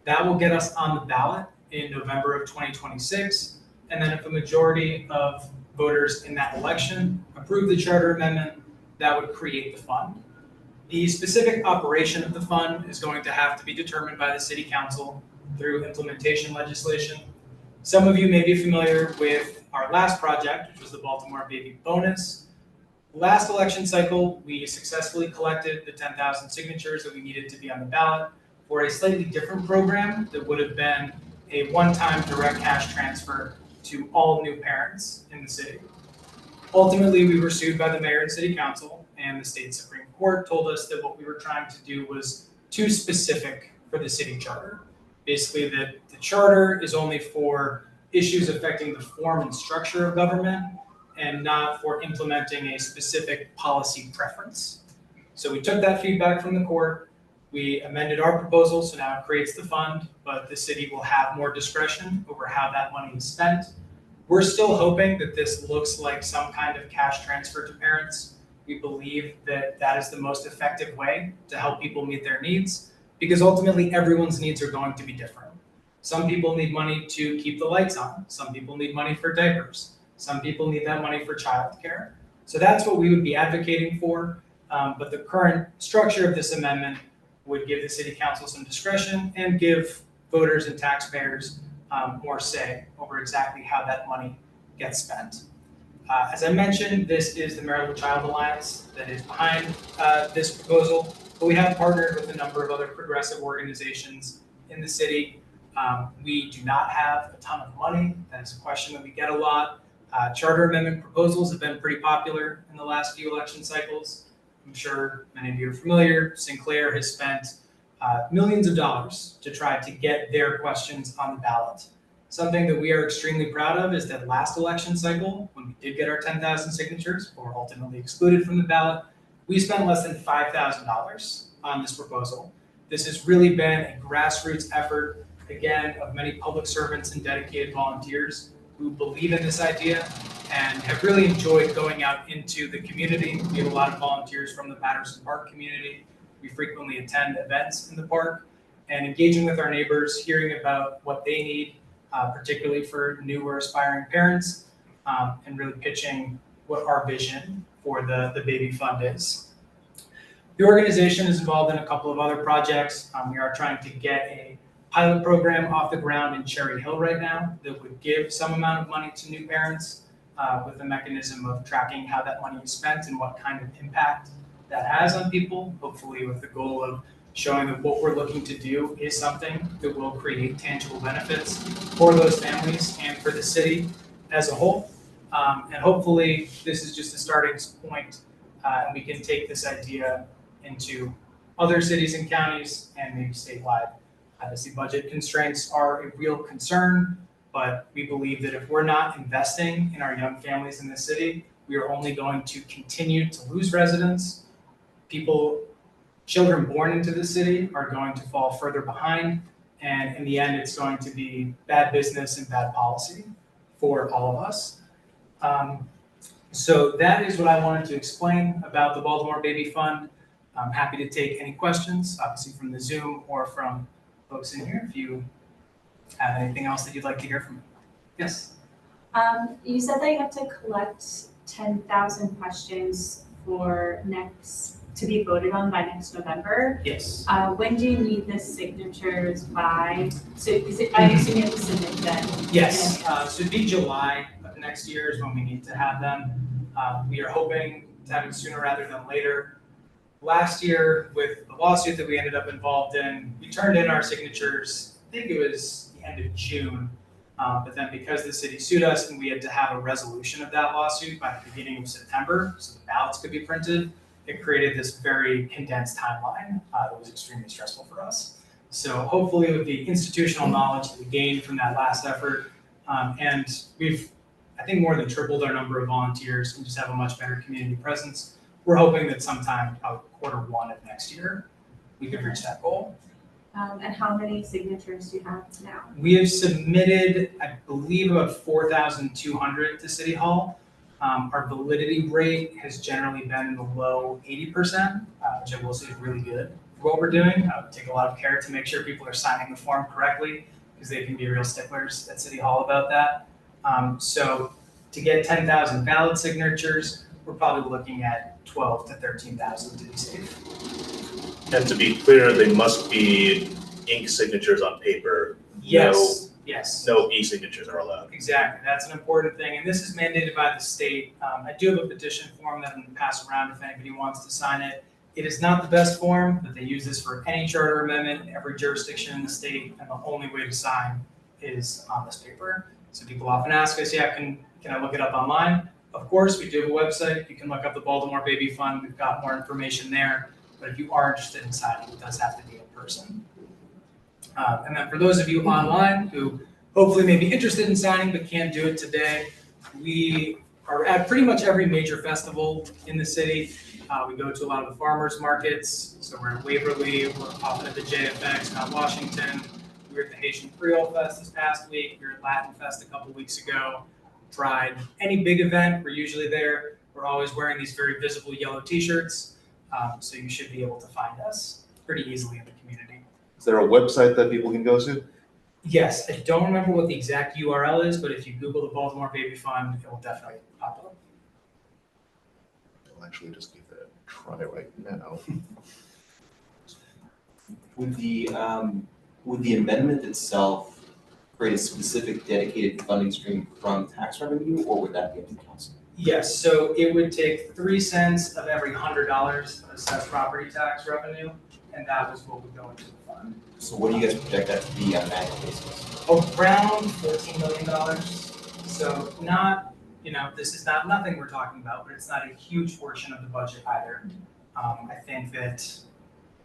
That will get us on the ballot in November of 2026. And then if a majority of voters in that election approve the charter amendment, that would create the fund. The specific operation of the fund is going to have to be determined by the city council through implementation legislation. Some of you may be familiar with our last project, which was the Baltimore Baby Bonus. Last election cycle, we successfully collected the 10,000 signatures that we needed to be on the ballot for a slightly different program that would have been a one-time direct cash transfer to all new parents in the city. Ultimately, we were sued by the mayor and city council, and the state Supreme Court told us that what we were trying to do was too specific for the city charter. Basically, that the charter is only for issues affecting the form and structure of government and not for implementing a specific policy preference. So we took that feedback from the court, we amended our proposal, so now it creates the fund, but the city will have more discretion over how that money is spent. We're still hoping that this looks like some kind of cash transfer to parents. We believe that that is the most effective way to help people meet their needs, because ultimately everyone's needs are going to be different. Some people need money to keep the lights on. Some people need money for diapers. Some people need that money for childcare. So that's what we would be advocating for. But the current structure of this amendment would give the city council some discretion and give voters and taxpayers more say over exactly how that money gets spent. As I mentioned, this is the Maryland Child Alliance that is behind this proposal, but we have partnered with a number of other progressive organizations in the city. We do not have a ton of money. That is a question that we get a lot. Charter amendment proposals have been pretty popular in the last few election cycles. I'm sure many of you are familiar. Sinclair has spent millions of dollars to try to get their questions on the ballot. Something that we are extremely proud of is that last election cycle, when we did get our 10,000 signatures, but were ultimately excluded from the ballot, we spent less than $5,000 on this proposal. This has really been a grassroots effort, again, of many public servants and dedicated volunteers who believe in this idea and have really enjoyed going out into the community. We have a lot of volunteers from the Patterson Park community. We frequently attend events in the park and engaging with our neighbors, hearing about what they need, particularly for new or aspiring parents, and really pitching what our vision for the baby fund is. The organization is involved in a couple of other projects. We are trying to get a pilot program off the ground in Cherry Hill right now that would give some amount of money to new parents with the mechanism of tracking how that money is spent and what kind of impact that has on people, hopefully with the goal of showing that what we're looking to do is something that will create tangible benefits for those families and for the city as a whole. And hopefully this is just a starting point and we can take this idea into other cities and counties and maybe statewide. Obviously, budget constraints are a real concern, but we believe that if we're not investing in our young families in the city, we are only going to continue to lose residents. Children born into the city are going to fall further behind, and in the end, it's going to be bad business and bad policy for all of us. So that is what I wanted to explain about the Baltimore Baby Fund. I'm happy to take any questions, obviously from the Zoom or from folks in here, if you have anything else that you'd like to hear from me. Yes? You said that you have to collect 10,000 questions to be voted on by next November. Yes. When do you need the signatures by? So I assume you have to submit them. Yes, so it'd be July of next year is when we need to have them. We are hoping to have it sooner rather than later. Last year, with the lawsuit that we ended up involved in, we turned in our signatures, I think it was the end of June. But then because the city sued us and we had to have a resolution of that lawsuit by the beginning of September, so the ballots could be printed, it created this very condensed timeline that was extremely stressful for us. So hopefully with the institutional knowledge that we gained from that last effort, and we've, I think, more than tripled our number of volunteers and just have a much better community presence. We're hoping that sometime Q1 of next year, we could reach that goal. And how many signatures do you have now? We have submitted, I believe, about 4,200 to City Hall. Our validity rate has generally been in the low 80%, which I will say is really good for what we're doing. We take a lot of care to make sure people are signing the form correctly, because they can be real sticklers at City Hall about that. So to get 10,000 valid signatures, we're probably looking at 12 to 13,000 to be safe. And to be clear, they must be ink signatures on paper. Yes, yes. No e-signatures are allowed. Exactly, that's an important thing, and this is mandated by the state. I do have a petition form that I'm going to pass around if anybody wants to sign it. It is not the best form, but they use this for any charter amendment in every jurisdiction in the state, and the only way to sign is on this paper. So people often ask us, yeah, can I look it up online? Of course, we do have a website. You can look up the Baltimore Baby Fund. We've got more information there, but if you are interested in signing, it does have to be in person. And then for those of you online who hopefully may be interested in signing but can't do it today, we are at pretty much every major festival in the city. We go to a lot of the farmers markets. So we're at Waverly, we're often at the JFX, Mount Washington. We were at the Haitian Creole Fest this past week. We were at Latin Fest a couple weeks ago. Pride, any big event, we're usually there. We're always wearing these very visible yellow t-shirts. So you should be able to find us pretty easily in the community. Is there a website that people can go to? Yes, I don't remember what the exact URL is, but if you Google the Baltimore Baby Fund, it will definitely pop up. I'll actually just give that a try right now. Would the amendment itself create a specific dedicated funding stream from tax revenue, or would that be up to council? Yes, so it would take 3 cents of every $100 of assessed property tax revenue, and that was what would go into the fund. So what do you guys project that to be on an annual basis? Around $14 million. So not, this is not nothing we're talking about, but it's not a huge portion of the budget either. I think that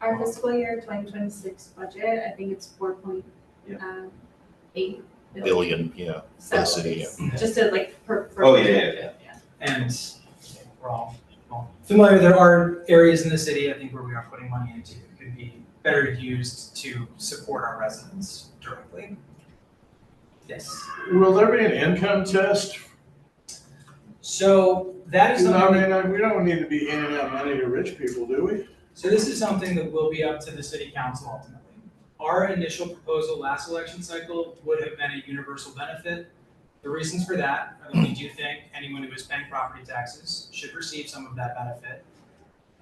Our fiscal year 2026 budget, I think it's 4.8 Billion, yeah. So the city, it's just a per. Oh, yeah. and we're all familiar. There are areas in the city, I think, where we are putting money into could be better used to support our residents directly. Yes. Will there be an income test? So that is something. We don't need to be handing out money to rich people, do we? So this is something that will be up to the city council ultimately. Our initial proposal last election cycle would have been a universal benefit. The reasons for that are that we do think anyone who is paying property taxes should receive some of that benefit.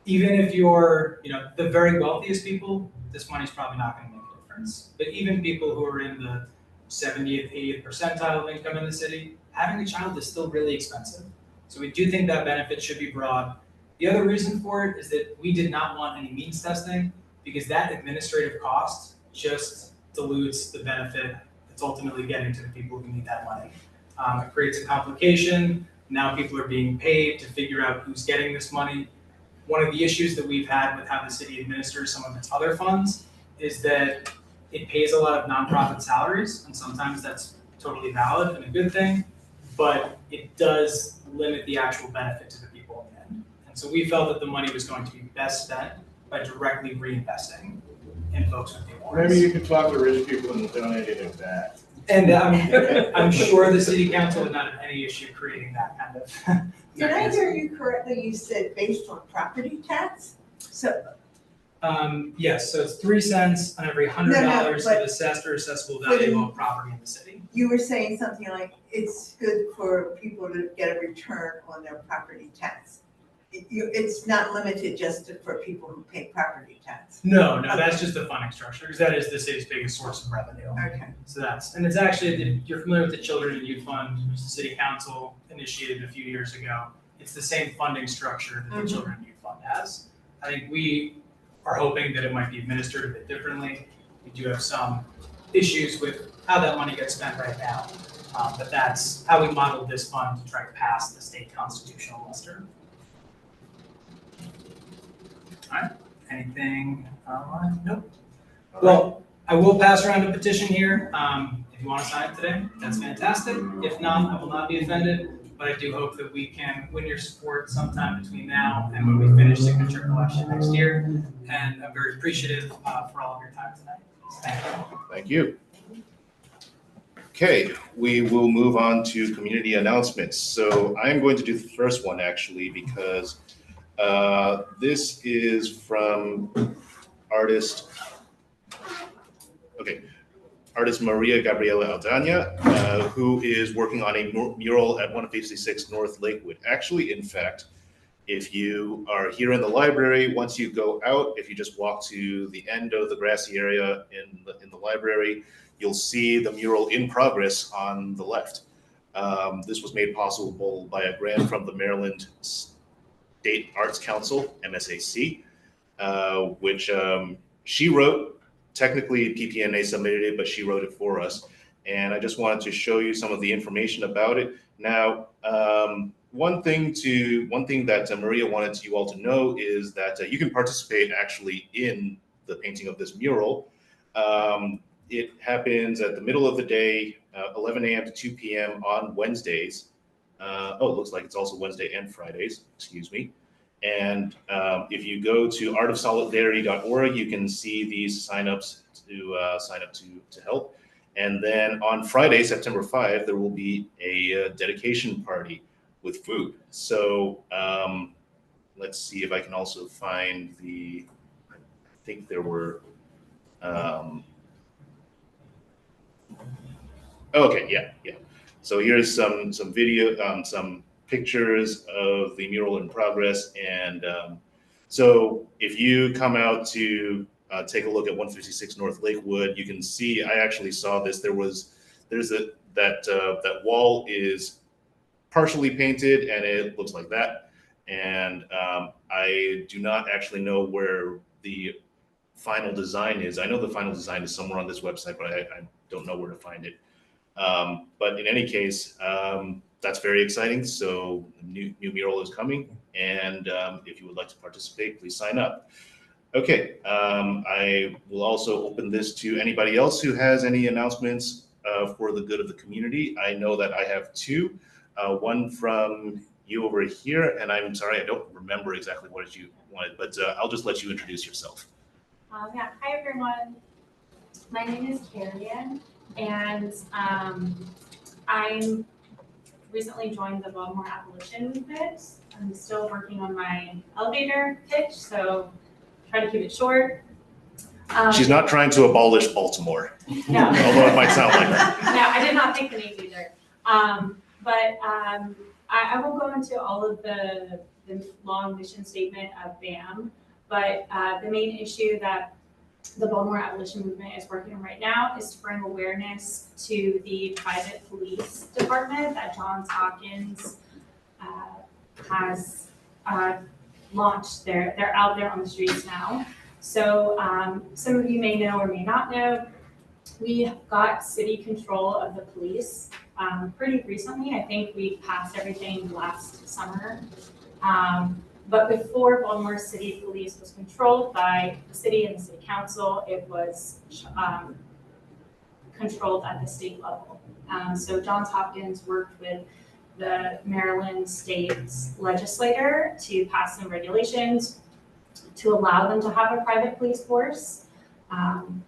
Even if you're, the very wealthiest people, this money's probably not going to make a difference. But even people who are in the 70th, 80th percentile of income in the city, having a child is still really expensive. So we do think that benefit should be broad. The other reason for it is that we did not want any means testing, because that administrative cost just dilutes the benefit that's ultimately getting to the people who need that money. It creates a complication. Now people are being paid to figure out who's getting this money. One of the issues that we've had with how the city administers some of its other funds is that it pays a lot of nonprofit salaries, and sometimes that's totally valid and a good thing, but it does limit the actual benefit to the people in the end. And so we felt that the money was going to be best spent by directly reinvesting in folks with the awards. Maybe you can talk to rich people and donate it back. And I'm sure the city council would not have any issue creating that kind of. Did I hear you correctly? You said based on property tax? So, Yes, so it's 3 cents on every $100 of assessed or assessable value of property in the city. you were saying something like it's good for people to get a return on their property tax. It's not limited just for people who pay property tax. No, that's just the funding structure, because that is the city's biggest source of revenue. Okay. So and it's actually, you're familiar with the Children and Youth Fund, which the city council initiated a few years ago. It's the same funding structure that the Children and Youth Fund has. I think we are hoping that it might be administered a bit differently. We do have some issues with how that money gets spent right now, but that's how we modeled this fund to try to pass the state constitutional muster. All right, anything online? Nope. Well, I will pass around a petition here. If you want to sign it today, that's fantastic. If not, I will not be offended, but I do hope that we can win your support sometime between now and when we finish signature collection next year. And I'm very appreciative for all of your time tonight. Thank you. Thank you. Okay, we will move on to community announcements. So I'm going to do the first one actually because this is from artist Maria Gabriela Aldana, who is working on a mural at 156 North Lakewood. Actually, in fact, if you are here in the library, once you go out, if you just walk to the end of the grassy area in the library, you'll see the mural in progress on the left. This was made possible by a grant from the Maryland State Arts Council, MSAC, which she wrote. Technically, PPNA submitted it, but she wrote it for us. And I just wanted to show you some of the information about it. Now, one thing that Maria wanted you all to know is that you can participate actually in the painting of this mural. It happens at the middle of the day, 11 a.m. to 2 p.m. on Wednesdays. It looks like it's also Wednesday and Fridays, excuse me. And if you go to artofsolidarity.org, you can see these signups to sign up to help. And then on Friday, September 5, there will be a dedication party with food. So let's see if I can also find I think there were, okay, yeah. So here's some video, some pictures of the mural in progress. And so if you come out to take a look at 156 North Lakewood, you can see, I actually saw this. That wall is partially painted and it looks like that. And I do not actually know where the final design is. I know the final design is somewhere on this website, but I don't know where to find it. But in any case, that's very exciting. So new mural is coming. And if you would like to participate, please sign up. Okay, I will also open this to anybody else who has any announcements for the good of the community. I know that I have two. One from you over here, and I'm sorry, I don't remember exactly what you wanted, but I'll just let you introduce yourself. Hi everyone. My name is Carrie Ann, and I'm recently joined the Baltimore abolition movement. I'm still working on my elevator pitch, so try to keep it short. She's not trying to abolish Baltimore, No. although it might sound like that. No, I did not think the name either. I won't go into all of the long mission statement of BAM, but the main issue that the Baltimore abolition movement is working on right now is to bring awareness to the private police department that Johns Hopkins has launched. They're out there on the streets now. So some of you may know or may not know, we got city control of the police pretty recently. I think we passed everything last summer. But before Baltimore City Police was controlled by the city and the city council, it was controlled at the state level. So Johns Hopkins worked with the Maryland state legislator to pass some regulations to allow them to have a private police force. And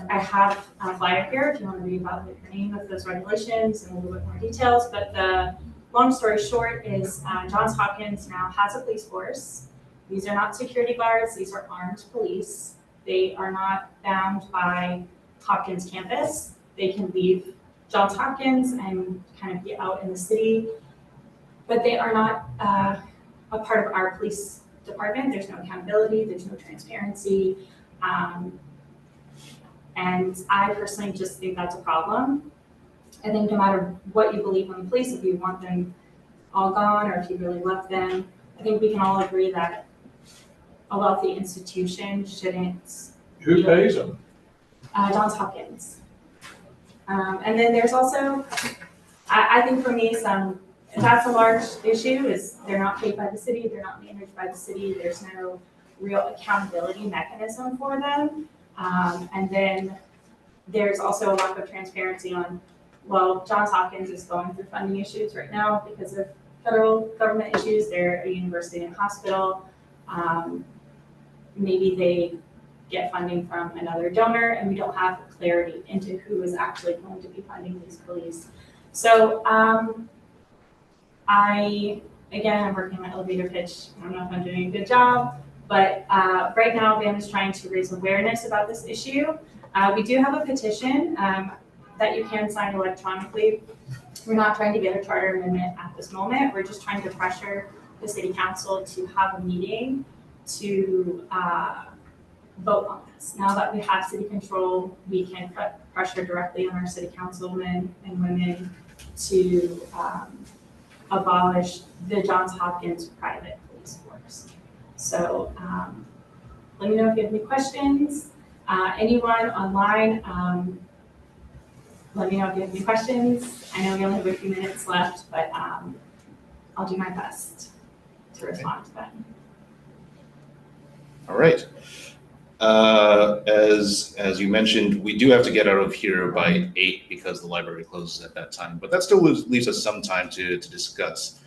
I have a flyer here if you want to read about the name of those regulations and a little bit more details. But the long story short is Johns Hopkins now has a police force. These are not security guards, these are armed police. They are not bound by Hopkins campus. They can leave Johns Hopkins and kind of be out in the city, but they are not a part of our police department. There's no accountability, there's no transparency. And I personally just think that's a problem. I think no matter what you believe in the police, if you want them all gone or if you really love them, I think we can all agree that a wealthy institution shouldn't. Who pays them? Johns Hopkins. And then there's also, I think for me, that's a large issue is they're not paid by the city, they're not managed by the city, there's no real accountability mechanism for them. And then there's also a lack of transparency on, well, Johns Hopkins is going through funding issues right now because of federal government issues. They're a university and hospital. Maybe they get funding from another donor, and we don't have clarity into who is actually going to be funding these police. So I'm working on my elevator pitch. I don't know if I'm doing a good job, but right now BAM is trying to raise awareness about this issue. We do have a petition that you can sign electronically. We're not trying to get a charter amendment at this moment. We're just trying to pressure the city council to have a meeting to vote on this. Now that we have city control, we can put pressure directly on our city councilmen and women to abolish the Johns Hopkins private police force. So let me know if you have any questions. Anyone online, let me know if you have any questions. I know we only have a few minutes left, but I'll do my best to respond to them. All right. As you mentioned, we do have to get out of here by 8 because the library closes at that time, but that still leaves us some time to discuss.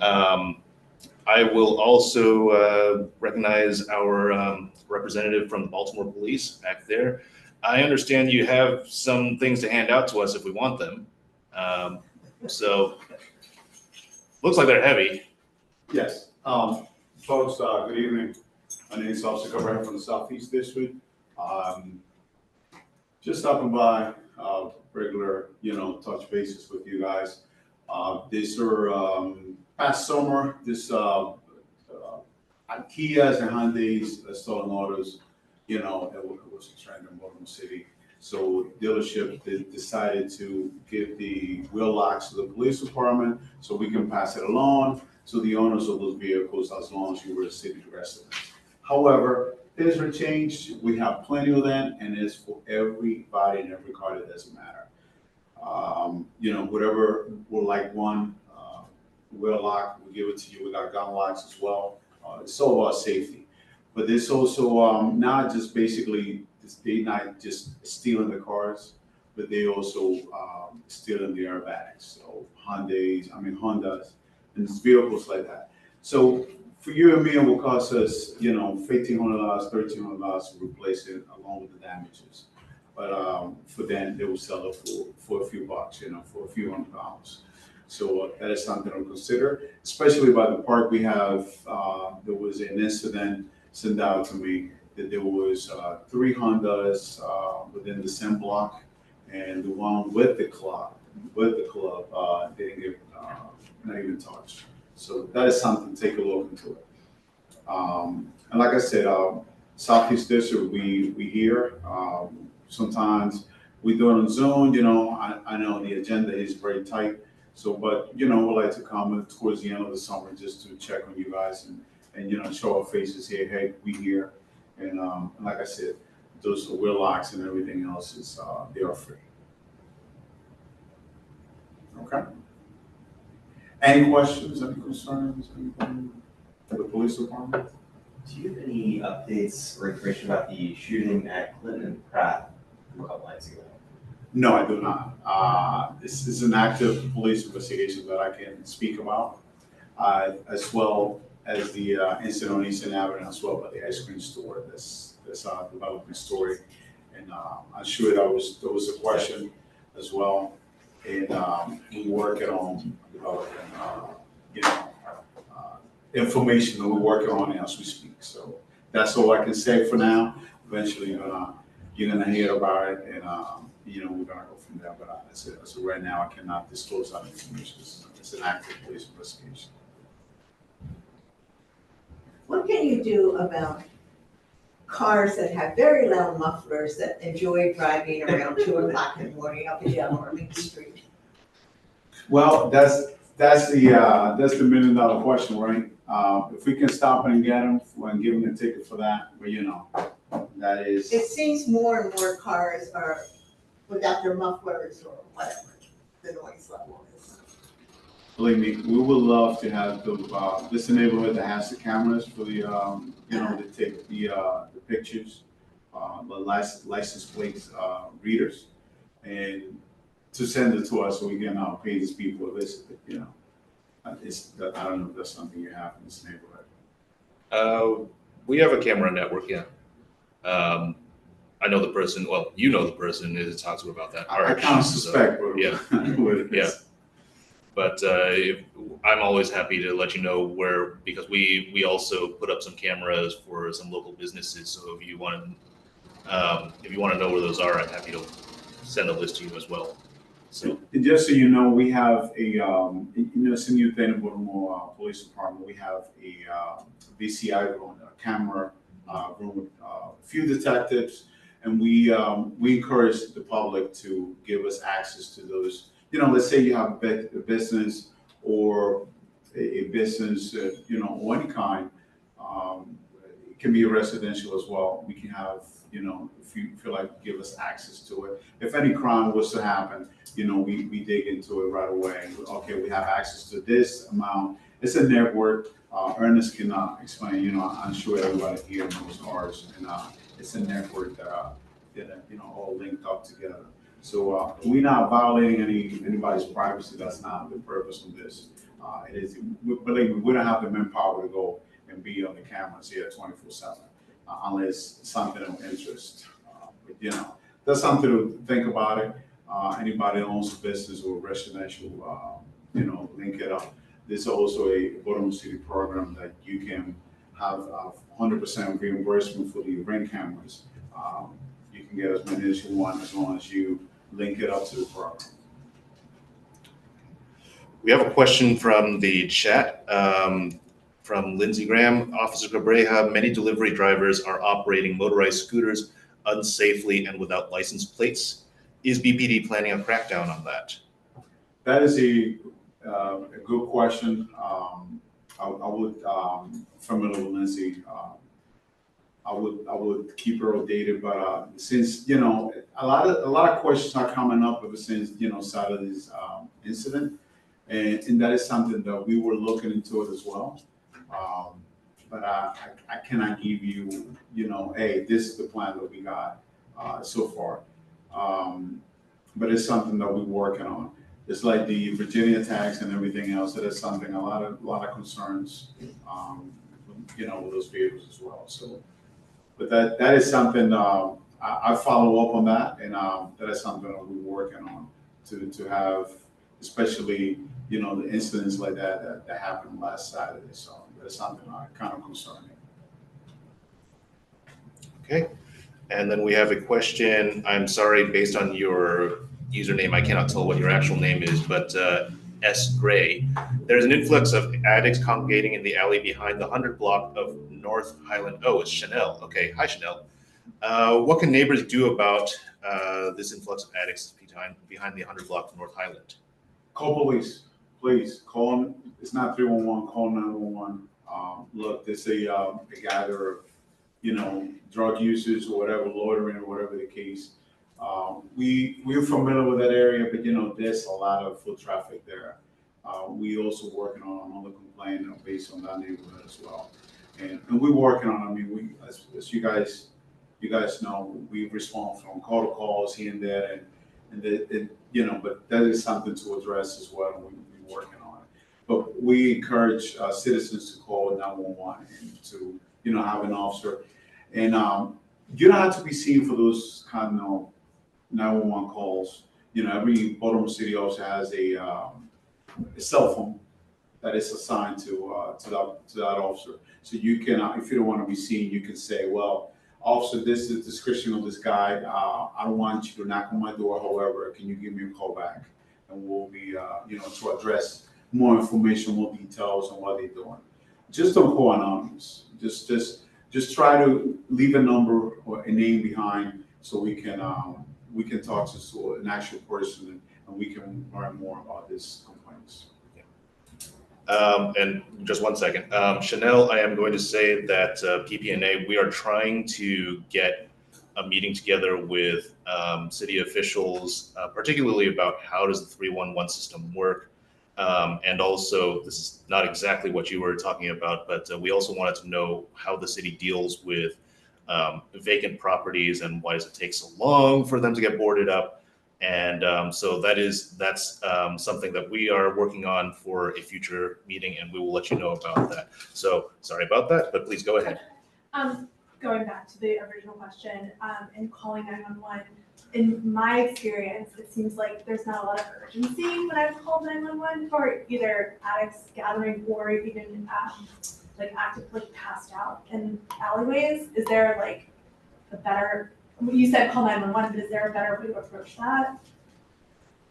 I will also recognize our representative from the Baltimore Police back there. I understand you have some things to hand out to us if we want them. So looks like they're heavy. Yes, folks, good evening. My name is Officer Cabrera from the Southeast District. Just stopping by, regular, touch bases with you guys. Past summer, Kias and Hyundais stolen autos, it was a trend in Baltimore City. So dealership decided to give the wheel locks to the police department so we can pass it along to the owners of those vehicles as long as you were a city resident. However, things are changed. We have plenty of them, and it's for everybody in every car. That doesn't matter. Whatever would like one wheel lock, we give it to you. We got gun locks as well. It's all about safety. But there's also not just basically they not just stealing the cars, but they also stealing the airbags. So Hondas, and vehicles like that. So for you and me, it will cost us, $1,500, $1,300 to replace it along with the damages. But for them, they will sell it for a few bucks, for a few $100. So that is something to consider, especially by the park we have. There was an incident sent out to me that there was 3 Hondas within the same block, and the one with the club didn't get not even touched. So that is something to take a look into it. And like I said, Southeast District, we hear. Sometimes we do it on Zoom. I know the agenda is very tight. So, but we'd like to come towards the end of the summer just to check on you guys and show our faces here. Hey, we here. And like I said, those wheel locks and everything else is they are free. Okay. Any questions? Any concerns? Anything for the police department? Do you have any updates or information about the shooting at Clinton and Pratt a couple nights ago? No, I do not. This is an active police investigation that I can speak about, as well as the incident on Eastern Avenue, as well by the ice cream store. This developing story, and I'm sure there was a question as well, and we're working on developing information that we're working on as we speak. So that's all I can say for now. Eventually, you're gonna hear about it, and we're gonna go from there. But as of right now, I cannot disclose that information. It's an active police investigation. What can you do about cars that have very loud mufflers that enjoy driving around 2 o'clock in the morning up and down Arlington Street? Well, that's the $1 million question, right? If we can stop and get them and give them a ticket for that, but that is. It seems more and more cars are without their mufflers or whatever the noise level is. Believe me, we would love to have this neighborhood that has the cameras for the to take the pictures, the license plates readers, and to send it to us so we can pay these people to visit it. I don't know if that's something you have in this neighborhood. We have a camera network, yeah. I know the person, well, you know the person who talks to about that. I kind of suspect what yeah. what it is. Yeah. But I'm always happy to let you know where, because we also put up some cameras for some local businesses. So if you want to know where those are, I'm happy to send a list to you as well. So And just so you know, we have it's a new thing in Baltimore Police Department. We have a VCI room, a camera room with a few detectives, and we encourage the public to give us access to those. Let's say you have a business or a business, or any kind. It can be residential as well. We can have, if you feel like give us access to it. If any crime was to happen, we dig into it right away. Okay, we have access to this amount. It's a network. Ernest can explain. I'm sure everybody here knows ours, and it's a network that all linked up together. So we're not violating anybody's privacy. That's not the purpose of this. It is, believe me, we don't have the manpower to go and be on the cameras here 24/7 unless something of interest. But that's something to think about it. Anybody that owns a business or residential, link it up. There's also a Baltimore City program that you can have 100% reimbursement for the Ring cameras. You can get as many as you want as long as you link it up to the program. we have a question from the chat from Lindsey Graham. Officer Cabreja, many delivery drivers are operating motorized scooters unsafely and without license plates. Is BPD planning a crackdown on that? That is a good question. I would, familiar with Lindsay, I would keep her updated, but since a lot of questions are coming up ever since Saturday's incident, and that is something that we were looking into it as well. But I cannot give you, hey, this is the plan that we got so far. But it's something that we're working on. It's like the Virginia tax and everything else. That is something a lot of concerns, with those vehicles as well. So, but that is something I follow up on that, and that is something that we're working on to have, especially the incidents like that happened last Saturday. So that's something kind of concerning. Okay. And then we have a question. I'm sorry, based on your username, I cannot tell what your actual name is, but S. Gray. There's an influx of addicts congregating in the alley behind the 100 block of North Highland. Oh, it's Chanel. Okay. Hi, Chanel. What can neighbors do about this influx of addicts behind the 100 block of North Highland? Call police, please. Call them. It's not 311. Call 911. Look, there's a gather of drug users or whatever, loitering or whatever the case. We're familiar with that area, but there's a lot of foot traffic there. We also working on another complaint based on that neighborhood as well, and we're working on. I mean, as you guys know, we respond from call to calls here and there, but that is something to address as well, and we're working on it. But we encourage citizens to call 911 and to have an officer, and you don't have to be seen for those kind of 911 calls. Every Baltimore City officer has a cell phone that is assigned to that officer. So you can, if you don't want to be seen, you can say, well, officer, this is the description of this guy. I don't want you to knock on my door. However, can you give me a call back? And we'll be, to address more information, more details on what they're doing. Just don't call anonymous. Just try to leave a number or a name behind so we can talk to an actual person and we can learn more about these complaints. And just one second. Chanel, I am going to say that PPNA, we are trying to get a meeting together with city officials, particularly about how does the 311 system work. And also, this is not exactly what you were talking about, but we also wanted to know how the city deals with vacant properties and why does it take so long for them to get boarded up. And so that's something that we are working on for a future meeting, and we will let you know about that. So sorry about that, but please go ahead. going back to the original question, and calling 911, in my experience, it seems like there's not a lot of urgency when I've called 911 for either addicts gathering or even like actively passed out in alleyways. Is there like a better, you said call 911, but is there a better way to approach that?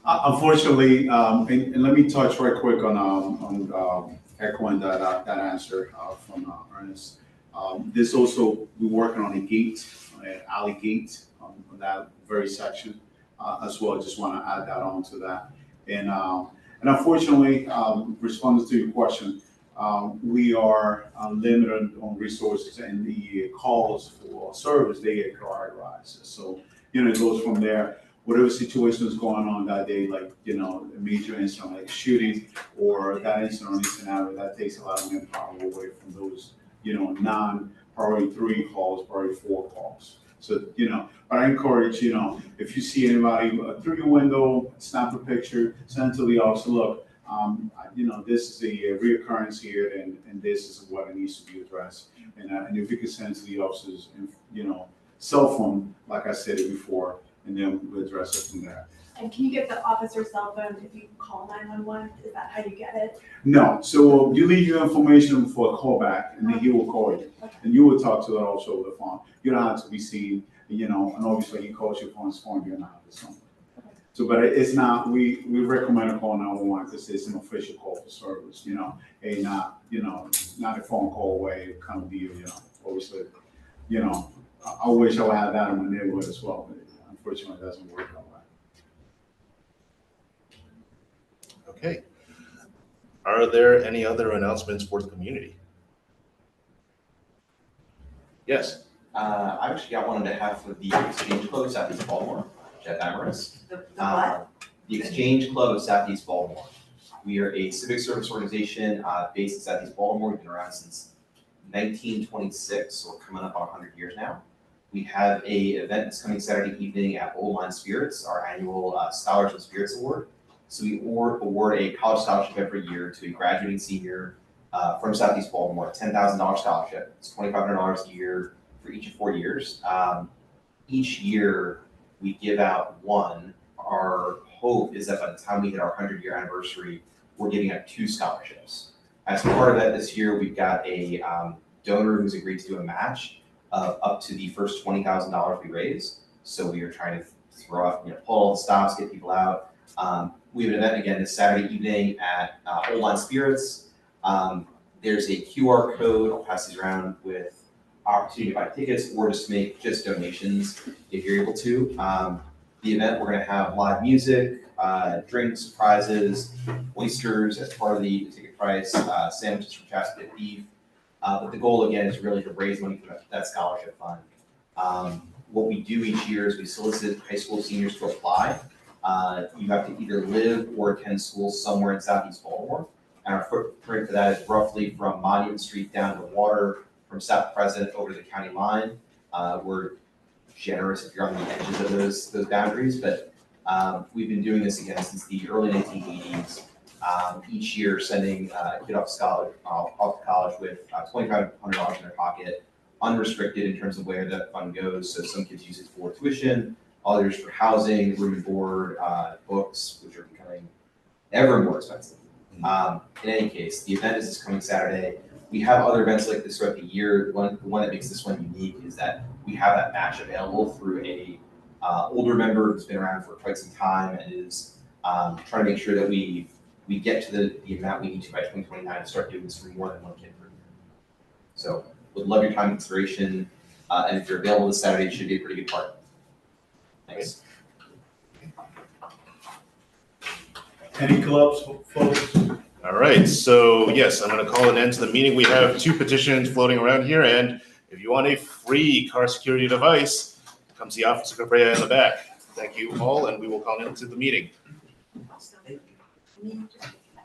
Unfortunately, and let me touch right quick on echoing that answer from Ernest. This also, we're working on a gate, an alley gate on that very section as well. Just want to add that on to that. And unfortunately, responding to your question, we are limited on resources and the calls for service, they get prioritized. So, it goes from there. Whatever situation is going on that day, like, a major incident, like a shooting, or that incident or scenario, that takes a lot of manpower away from those, non-priority 3 calls, priority 4 calls. So, but I encourage, if you see anybody through your window, snap a picture, send it to the officer, look, this is a reoccurrence here, and this is what needs to be addressed. And if you could send it to the officers, cell phone, like I said it before, and then we'll address it from there. And can you get the officer's cell phone if you call 911? Is that how you get it? No, so you leave your information for a callback, and then he will call you. Okay. And you will talk to that officer over the phone. You don't have to be seen, and obviously he calls you on his phone, you're not his phone. So, but it's not, we recommend a call 911 because it's an official call for service, and not, not a phone call away kind of deal, obviously, I wish I would have that in my neighborhood as well, but unfortunately it doesn't work that way. Okay. Are there any other announcements for the community? Yes. I've actually got one on behalf of the Exchange Club Southeast Baltimore, Jeff Amaris. The what? The Exchange Club of Southeast Baltimore. We are a civic service organization based in Southeast Baltimore. We've been around since 1926, so we're coming up on 100 years now. We have a event that's coming Saturday evening at Old Line Spirits, our annual Scholars of Spirits Award. So we award a college scholarship every year to a graduating senior from Southeast Baltimore, $10,000 scholarship. It's $2,500 a year for each of 4 years. Each year we give out one. Our hope is that by the time we hit our 100-year anniversary, we're giving out 2 scholarships. As part of that this year, we've got a donor who's agreed to do a match of up to the first $20,000 we raise. So we are trying to throw out, pull all the stops, get people out. We have an event again this Saturday evening at Old Line Spirits. There's a QR code, I'll pass these around, with opportunity to buy tickets or just make donations if you're able to. The event, we're gonna have live music, drinks, prizes, oysters as part of the ticket price, sandwiches from Chasket Beef. But the goal again is really to raise money for that scholarship fund. What we do each year is we solicit high school seniors to apply. You have to either live or attend school somewhere in Southeast Baltimore. And our footprint for that is roughly from Monument Street down to Water, from South President over to the county line. We're generous if you're on the edges of those boundaries, but we've been doing this again since the early 1980s. Each year sending a kid off to college with $2,500 in their pocket, unrestricted in terms of where that fund goes. So some kids use it for tuition, others for housing, room and board, books, which are becoming ever more expensive. In any case, the event is this coming Saturday. We have other events like this throughout the year. The one that makes this one unique is that we have that match available through a older member who's been around for quite some time and is trying to make sure that we get to the amount we need to by 2029 and start doing this for more than one kid per year. So would love your time and consideration. And if you're available this Saturday, it should be a pretty good party. Thanks. Any clubs, folks? All right, so yes, I'm going to call an end to the meeting. We have 2 petitions floating around here, and if you want a free car security device, come see Officer Cabrera in the back. Thank you all, and we will call an end to the meeting. So,